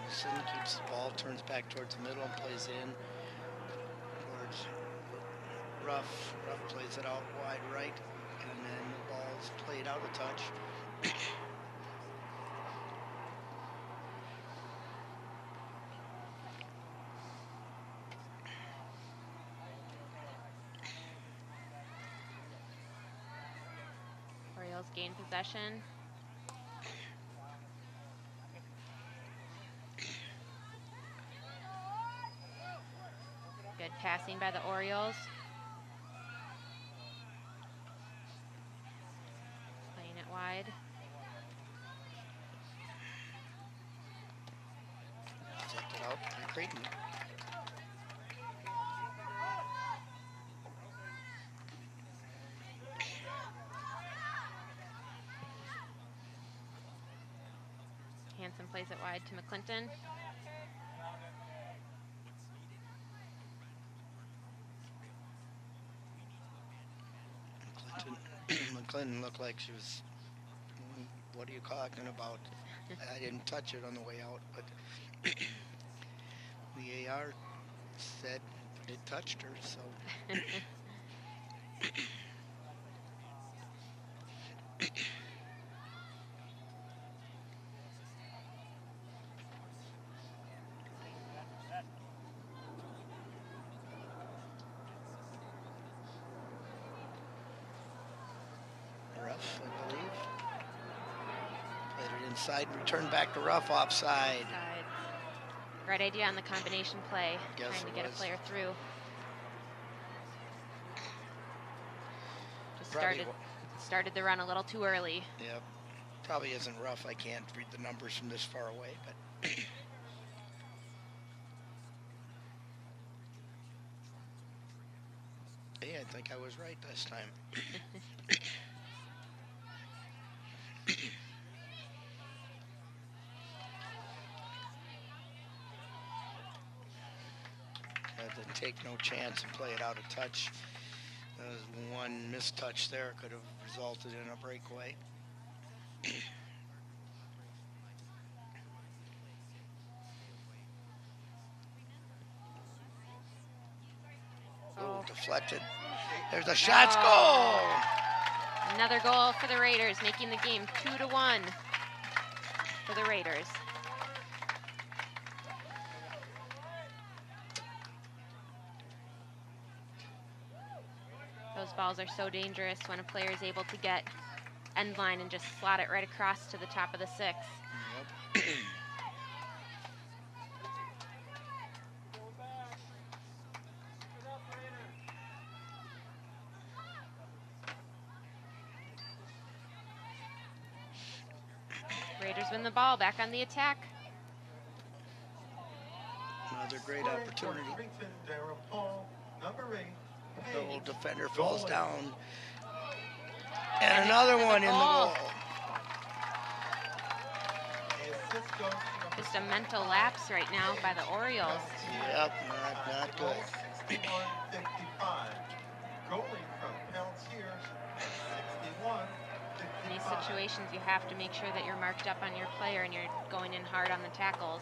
[SPEAKER 1] Anderson keeps the ball, turns back towards the middle and plays in towards Ruff. Ruff plays it out wide right, and then the ball's played out a touch.
[SPEAKER 2] Orioles gain possession. Good passing by the Orioles. Playing it wide.
[SPEAKER 1] Check it out by Cretin.
[SPEAKER 2] Hanson plays it wide to McClinton.
[SPEAKER 1] McClinton looked like she was, what are you talking about? I didn't touch it on the way out, but the AR said it touched her, so. Ruff, I believe. Played it inside, returned back to Ruff, offside.
[SPEAKER 2] Offside. Right idea on the combination play.
[SPEAKER 1] Guess
[SPEAKER 2] Trying to
[SPEAKER 1] it
[SPEAKER 2] get
[SPEAKER 1] was.
[SPEAKER 2] a player through. Just
[SPEAKER 1] Probably
[SPEAKER 2] started the run a little too early.
[SPEAKER 1] Yep. Probably isn't Ruff. I can't read the numbers from this far away, but. Hey, I think I was right this time. Had to take no chance and play it out of touch. There was one missed touch there, could have resulted in a breakaway. Oh, deflected. There's a shot. Goal!
[SPEAKER 2] Another goal for the Raiders, making the game 2-1 for the Raiders. Those balls are so dangerous when a player is able to get end line and just slot it right across to the top of the six.
[SPEAKER 1] Yep.
[SPEAKER 2] Raiders win the ball, back on the attack.
[SPEAKER 1] Another great
[SPEAKER 3] Scoring for
[SPEAKER 1] opportunity.
[SPEAKER 3] Cretin-Derham Hall, number 8,
[SPEAKER 1] The old
[SPEAKER 3] Paige.
[SPEAKER 1] defender falls
[SPEAKER 3] Goalie.
[SPEAKER 1] down. And another one in the
[SPEAKER 2] goal.
[SPEAKER 1] goal.
[SPEAKER 3] The assist goes to number
[SPEAKER 2] Just a mental lapse right now by the Orioles.
[SPEAKER 1] Yep, not good.
[SPEAKER 3] 61-55. Goalie from Peltier at 61-55.
[SPEAKER 2] In these situations, you have to make sure that you're marked up on your player and you're going in hard on the tackles.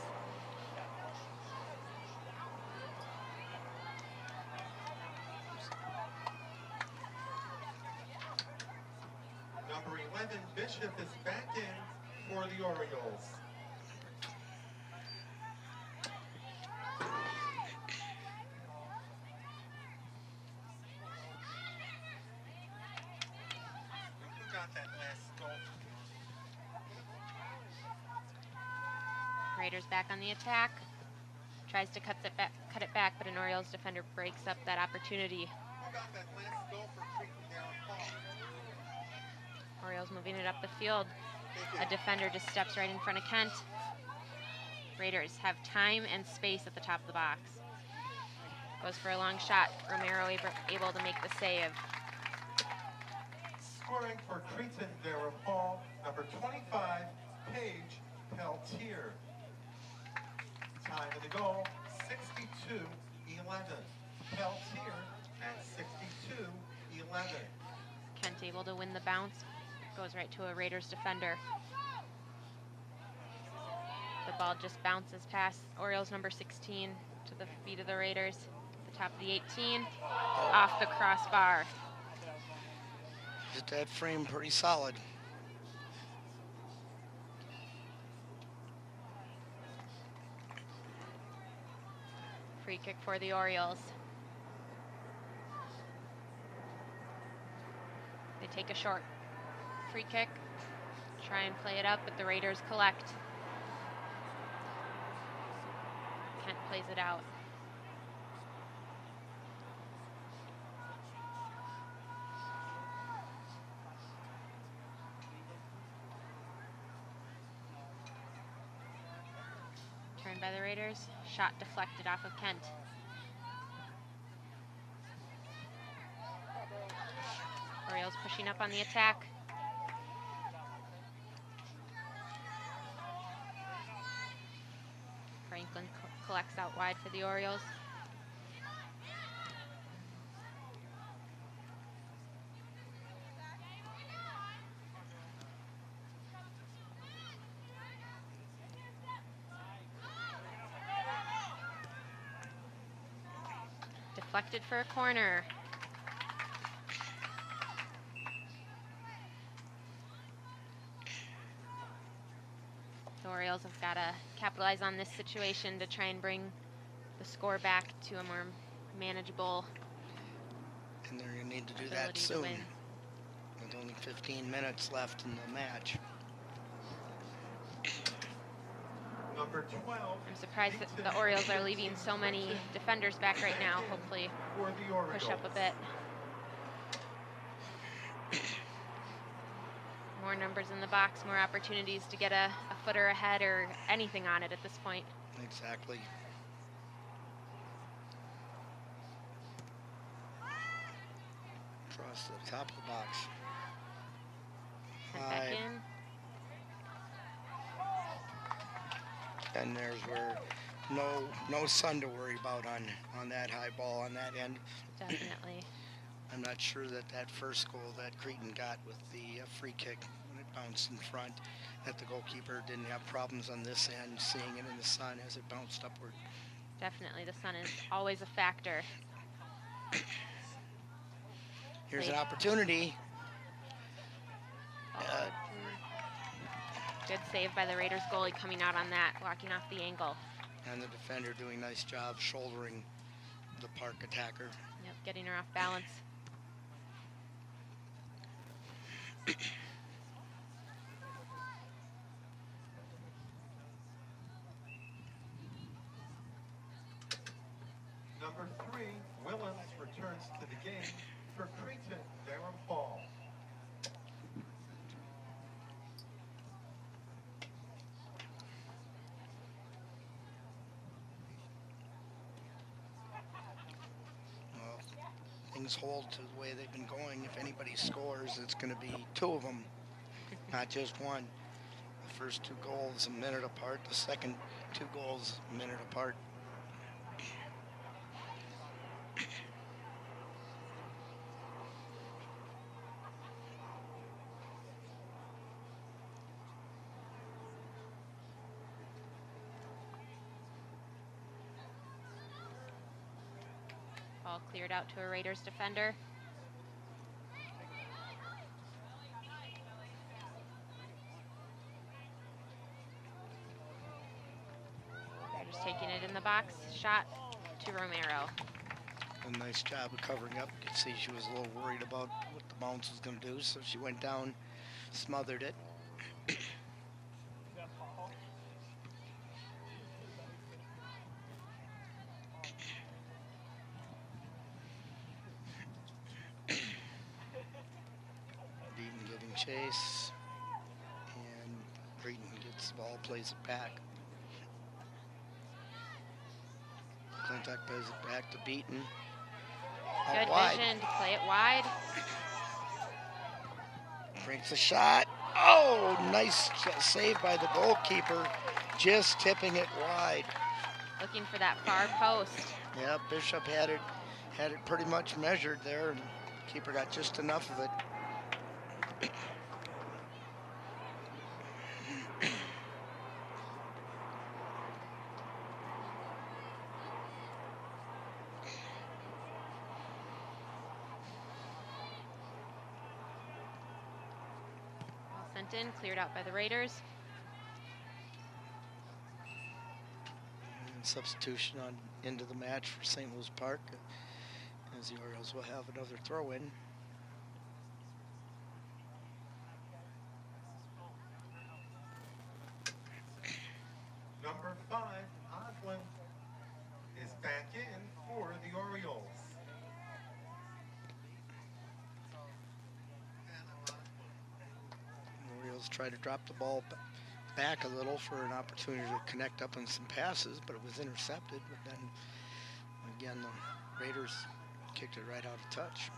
[SPEAKER 3] Number 11, Bishop, is back in for the Orioles. Who got that last goal?
[SPEAKER 2] Raiders back on the attack. Tries to cut it back, but an Orioles defender breaks up that opportunity.
[SPEAKER 3] Who got that last goal for Cretin-Derham Hall?
[SPEAKER 2] Orioles moving it up the field. A defender just steps right in front of Kent. Raiders have time and space at the top of the box. Goes for a long shot. Romero able to make the save.
[SPEAKER 3] Scoring for Cretin-Derham Hall, number 25, Paige Peltier. Time behind the goal, 62-11. Pelts here at 62-11.
[SPEAKER 2] Kent able to win the bounce. Goes right to a Raiders defender. The ball just bounces past Orioles number 16 to the feet of the Raiders. The top of the 18, off the crossbar.
[SPEAKER 1] Hit that frame pretty solid.
[SPEAKER 2] Free kick for the Orioles. They take a short free kick, try and play it up, but the Raiders collect. Kent plays it out. Turned by the Raiders, shot deflected off of Kent. Orioles pushing up on the attack. Franklin collects out wide for the Orioles. Deflected for a corner. The Orioles have got to capitalize on this situation to try and bring the score back to a more manageable
[SPEAKER 1] And they're going to need to do that
[SPEAKER 2] ability to
[SPEAKER 1] soon.
[SPEAKER 2] win.
[SPEAKER 1] With only 15 minutes left in the match.
[SPEAKER 3] Number 12.
[SPEAKER 2] I'm surprised that the Orioles are leaving so many defenders back right now. Hopefully
[SPEAKER 3] For the Orioles.
[SPEAKER 2] push up a bit. More numbers in the box, more opportunities to get a footer ahead or anything on it at this point.
[SPEAKER 1] Exactly. Across the top of the box.
[SPEAKER 2] Sent back
[SPEAKER 1] High.
[SPEAKER 2] in.
[SPEAKER 1] And there's where no sun to worry about on that high ball on that end.
[SPEAKER 2] Definitely.
[SPEAKER 1] I'm not sure that first goal that Cretin got with the free kick when it bounced in front, that the goalkeeper didn't have problems on this end, seeing it in the sun as it bounced upward.
[SPEAKER 2] Definitely. The sun is always a factor.
[SPEAKER 1] Here's an opportunity.
[SPEAKER 2] Good save by the Raiders goalie coming out on that, blocking off the angle.
[SPEAKER 1] And the defender doing a nice job shouldering the Park attacker.
[SPEAKER 2] Yep, getting her off balance.
[SPEAKER 3] Number 3, Willis returns to the game for Cretin-Derham Fall.
[SPEAKER 1] Well, things hold to the way they've been going. If anybody scores, it's going to be two of them, not just one. The first two goals a minute apart, the second two goals a minute apart.
[SPEAKER 2] Ball cleared out to a Raiders defender. Raiders taking it in the box. Shot to Romero.
[SPEAKER 1] A nice job of covering up. You could see she was a little worried about what the bounce was going to do, so she went down, smothered it. Deaton giving chase, and Cretin gets the ball, plays it back. Clintock plays it back to Beaton. Out
[SPEAKER 2] Good
[SPEAKER 1] wide.
[SPEAKER 2] vision to play it wide.
[SPEAKER 1] Breaks a shot. Oh, nice save by the goalkeeper, just tipping it wide.
[SPEAKER 2] looking for that far post.
[SPEAKER 1] Yeah, Bishop had it pretty much measured there, and keeper got just enough of it.
[SPEAKER 2] Ball sent in, cleared out by the Raiders.
[SPEAKER 1] And substitution on into the match for St. Louis Park, as the Orioles will have another throw in.
[SPEAKER 3] Number 5, Oswin, is back in for the Orioles.
[SPEAKER 1] The Orioles try to drop the ball back a little for an opportunity to connect up on some passes, but it was intercepted. But then, again, the Raiders kicked it right out of touch.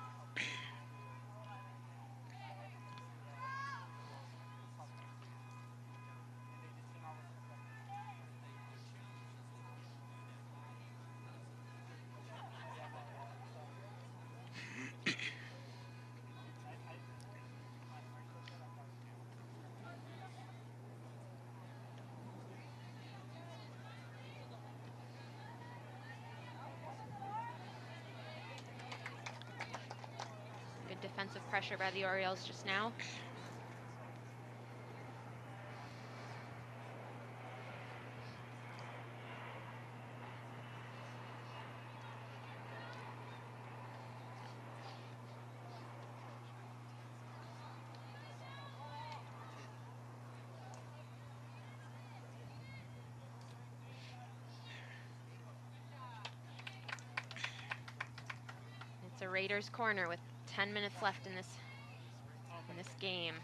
[SPEAKER 2] Good defensive pressure by the Orioles just now. It's a Raiders corner with 10 minutes left in this game.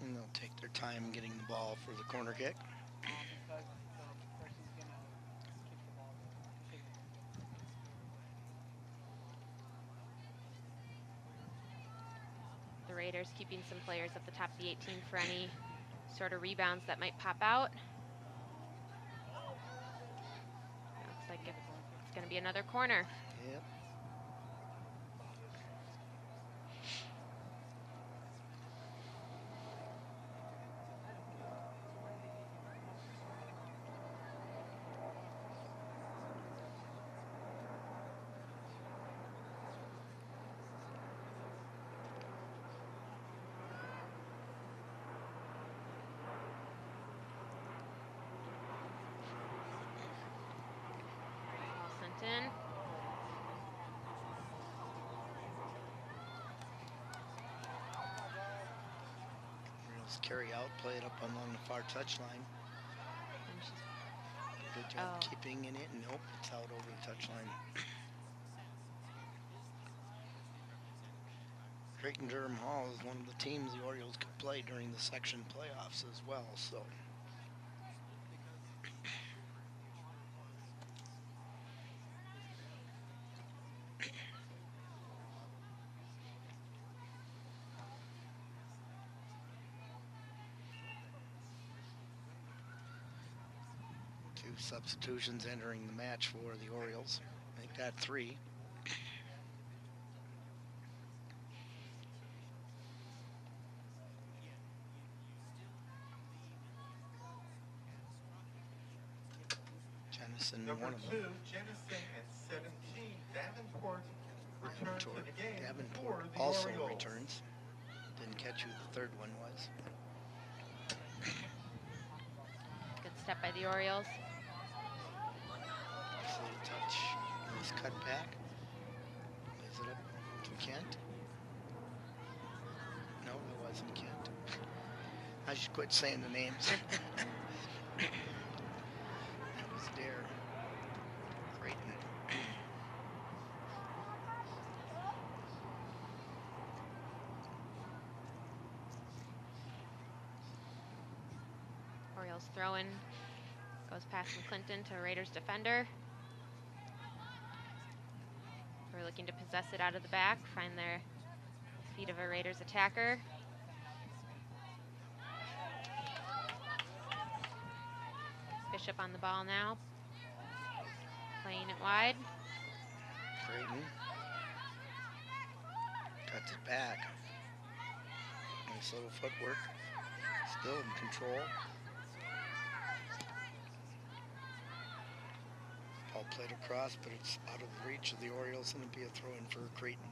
[SPEAKER 1] And they'll take their time getting the ball for the corner kick.
[SPEAKER 2] The Raiders keeping some players at the top of the 18 for any sort of rebounds that might pop out. Looks like it's going to be another corner.
[SPEAKER 1] Yep.
[SPEAKER 2] Ball sent in.
[SPEAKER 1] Orioles carry out, play it up along the far touchline.
[SPEAKER 2] And she's
[SPEAKER 1] Good job
[SPEAKER 2] Oh.
[SPEAKER 1] keeping in it. Nope, it's out over the touchline. Cretin-Derham Hall is one of the teams the Orioles could play during the section playoffs as well, so. Two substitutions entering the match for the Orioles. Make that 3. Jennison,
[SPEAKER 3] Number
[SPEAKER 1] one of
[SPEAKER 3] 2,
[SPEAKER 1] them.
[SPEAKER 3] Jennison, and 17, Davenport, return to the game for
[SPEAKER 1] Davenport
[SPEAKER 3] the
[SPEAKER 1] also
[SPEAKER 3] Orioles.
[SPEAKER 1] returns. Didn't catch who the third one was.
[SPEAKER 2] good step by the Orioles.
[SPEAKER 1] Slow touch. Nice cut back. Lays it up to Kent. No, it wasn't Kent. I should quit saying the names. That was Dare. Creighton.
[SPEAKER 2] Orioles throwing. Goes past from Clinton to a Raiders defender. We're looking to possess it out of the back, find their feet of a Raiders attacker. Bishop on the ball now. Playing it wide.
[SPEAKER 1] Creighton cuts it back. Nice little footwork. Still in control. Ball played across, but it's out of the reach of the Orioles, and it'll be a throw-in for Cretin.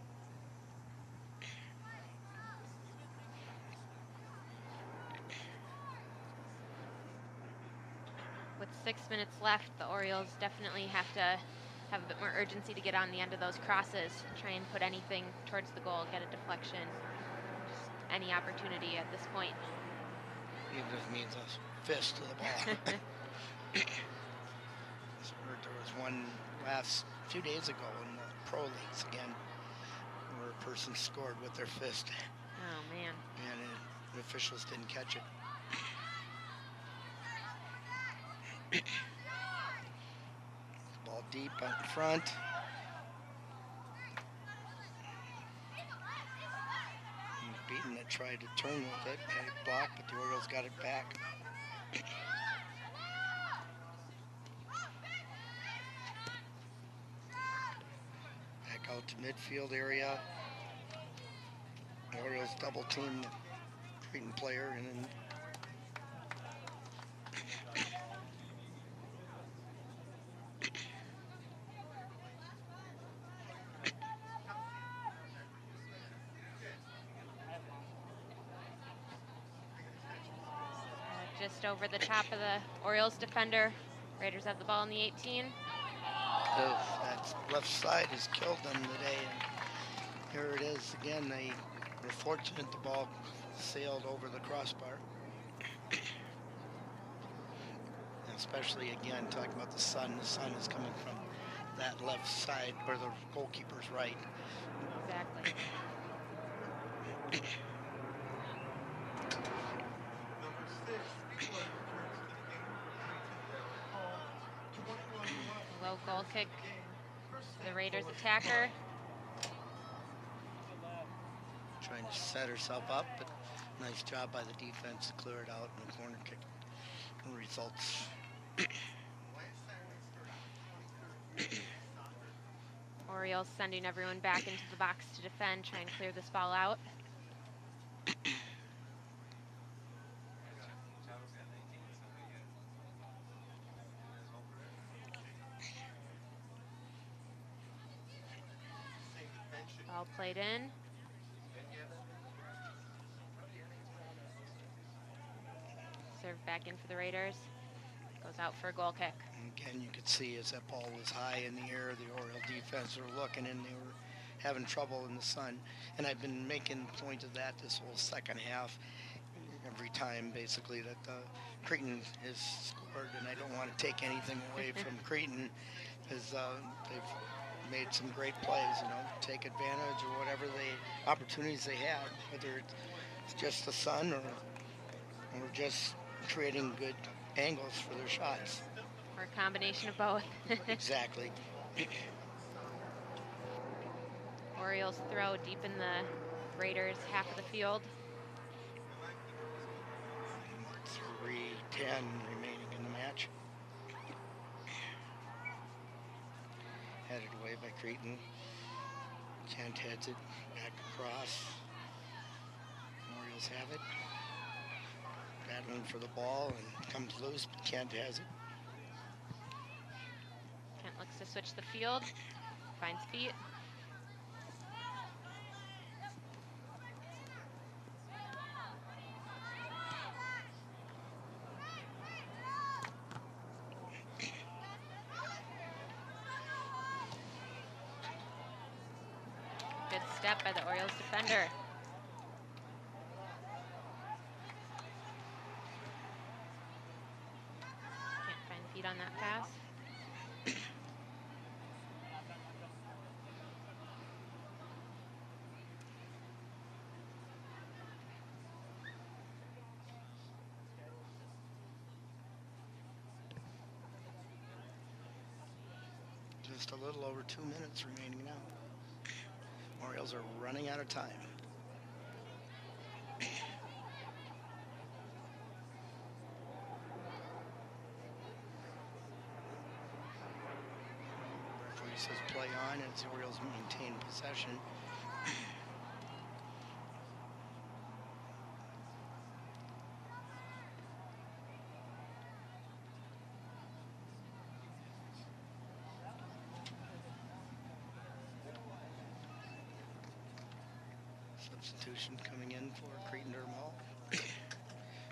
[SPEAKER 2] With 6 minutes left, the Orioles definitely have to have a bit more urgency to get on the end of those crosses. Try and put anything towards the goal, get a deflection. Just any opportunity at this point.
[SPEAKER 1] Even if it means a fist to the ball. There was one last few days ago in the pro leagues again, where a person scored with their fist,
[SPEAKER 2] Oh, man.
[SPEAKER 1] and the officials didn't catch it. Ball deep out in front. And Beaton that tried to turn with it, had it blocked, but the Orioles got it back. Back out to midfield area. The Orioles double team the Cretin player, and then
[SPEAKER 2] Just over the top of the Orioles defender. Raiders have the ball in the 18.
[SPEAKER 1] that left side has killed them today. And here it is again. They were fortunate the ball sailed over the crossbar. Especially again, talking about the sun. The sun is coming from that left side, or the goalkeeper's right.
[SPEAKER 2] Exactly.
[SPEAKER 3] Number 6, returns to the game for Cretin-Derham.
[SPEAKER 2] Low goal kick to the Raiders attacker.
[SPEAKER 1] Trying to set herself up, but nice job by the defense to clear it out, and the corner kick results.
[SPEAKER 2] Orioles sending everyone back into the box to defend, try and clear this ball out. Ball played in. Served back in for the Raiders. Goes out for a goal kick.
[SPEAKER 1] And again, you could see as that ball was high in the air, the Oriole defense were looking, and they were having trouble in the sun. And I've been making a point of that this whole second half. Every time, basically, that Cretin has scored, and I don't want to take anything away from Cretin, because they've made some great plays, take advantage of whatever opportunities they have, whether it's just the sun or just creating good angles for their shots.
[SPEAKER 2] Or a combination of both.
[SPEAKER 1] Exactly.
[SPEAKER 2] Orioles throw deep in the Raiders' half of the field.
[SPEAKER 1] 3:10 remaining in the match. Headed away by Cretin. Kent heads it back across. Orioles have it. Battling for the ball and comes loose, but Kent has it.
[SPEAKER 2] Kent looks to switch the field. Finds feet. Good step by the Orioles defender. Can't find feet on that pass.
[SPEAKER 1] Just a little over 2 minutes remaining now. Orioles are running out of time. Referee says play on as the Orioles maintain possession. Substitution coming in for Cretin-Derham.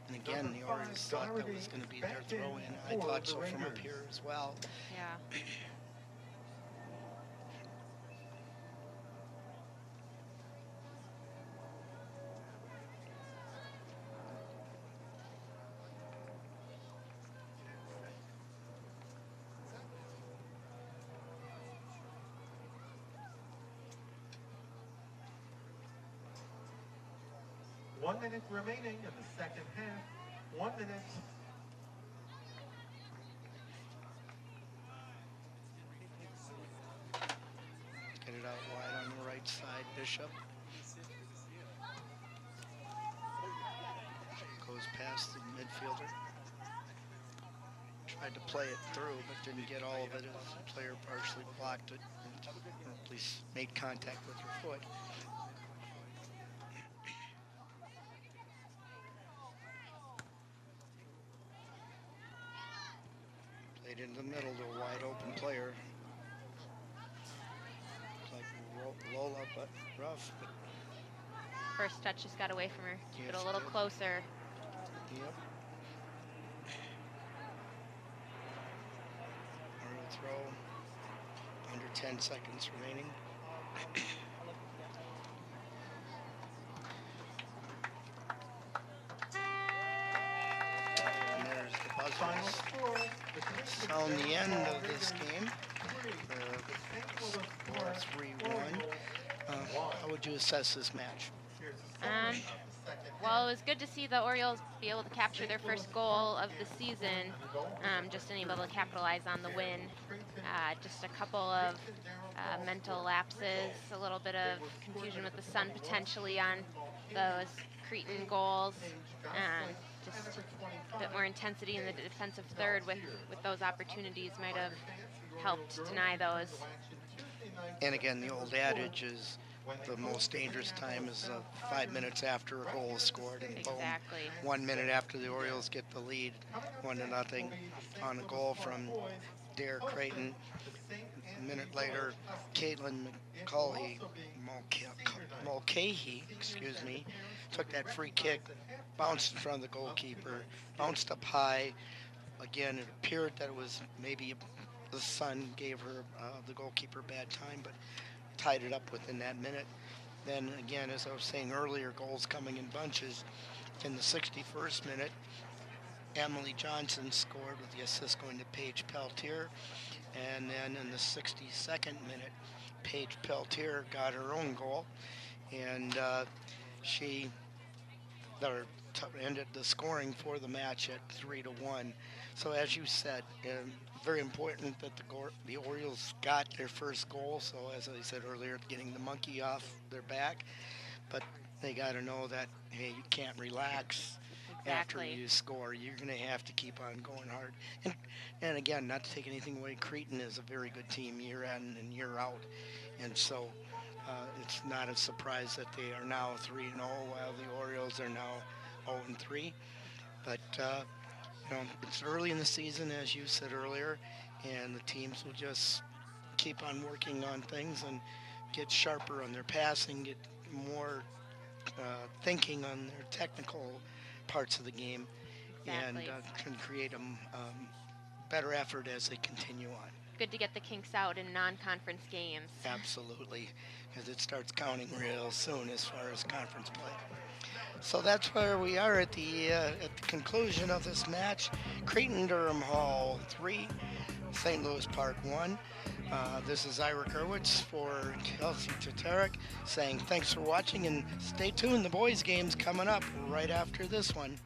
[SPEAKER 1] And again, the Orioles thought that was going to be their throw-in. I thought so from up here as well.
[SPEAKER 2] Yeah.
[SPEAKER 3] One minute remaining in the second half. 1 minute.
[SPEAKER 1] Get it out wide on the right side, Bishop. Goes past the midfielder. Tried to play it through, but didn't get all of it as the player partially blocked it, or at least made contact with her foot. Played into the middle to a wide open player. Like Lola, but rough. But
[SPEAKER 2] First touch just got away from her. Keep it
[SPEAKER 1] Yes,
[SPEAKER 2] a little
[SPEAKER 1] it did.
[SPEAKER 2] closer.
[SPEAKER 1] yep. Oriole throw. Under 10 seconds remaining. And there's the
[SPEAKER 3] Final
[SPEAKER 1] buzzer.
[SPEAKER 3] score. The Saints will
[SPEAKER 1] On the
[SPEAKER 3] be
[SPEAKER 1] end
[SPEAKER 3] down
[SPEAKER 1] of this game,
[SPEAKER 3] three. The Saints will
[SPEAKER 1] score
[SPEAKER 3] score
[SPEAKER 1] 3-1. How would you assess this match?
[SPEAKER 3] Here's the summary
[SPEAKER 2] Um,
[SPEAKER 3] of the second
[SPEAKER 2] Well, it was good to see the Orioles be able to capture their first goal of the season. Just unable to capitalize on the win. Just a couple of mental lapses, a little bit of confusion with the sun potentially on those Cretin goals, and just a bit more intensity in the defensive third with those opportunities might have helped deny those.
[SPEAKER 1] And again, the old adage is the most dangerous time is 5 minutes after a goal is scored, and boom,
[SPEAKER 2] Exactly.
[SPEAKER 1] 1 minute after the Orioles get the lead, 1-0 on a goal from Dare Creighton. A minute later, Caitlin Mulcahy, took that free kick, bounced in front of the goalkeeper, bounced up high. Again, it appeared that it was maybe the sun gave her, the goalkeeper, bad time, but tied it up within that minute. Then again, as I was saying earlier, goals coming in bunches. In the 61st minute, Emily Johnson scored with the assist going to Paige Peltier. And then in the 62nd minute, Paige Peltier got her own goal. And she ended the scoring for the match at 3-1. So as you said, very important that the Orioles got their first goal. So as I said earlier, getting the monkey off their back. But they got to know that, hey, you can't relax after
[SPEAKER 2] Exactly.
[SPEAKER 1] you score. You're going to have to keep on going hard. And again, not to take anything away, Cretin is a very good team year in and year out. And so it's not a surprise that they are now 3-0 while the Orioles are now 0-3. But it's early in the season, as you said earlier, and the teams will just keep on working on things and get sharper on their passing, get more thinking on their technical parts of the game, and
[SPEAKER 2] Exactly.
[SPEAKER 1] can create a better effort as they continue on.
[SPEAKER 2] Good to get the kinks out in non-conference games.
[SPEAKER 1] Absolutely, because it starts counting real soon as far as conference play. So that's where we are at the conclusion of this match. Cretin-Derham Hall 3, St. Louis Park 1. This is Ira Kerwitz for Kelsey Tatarek saying thanks for watching, and stay tuned. The boys' game's coming up right after this one.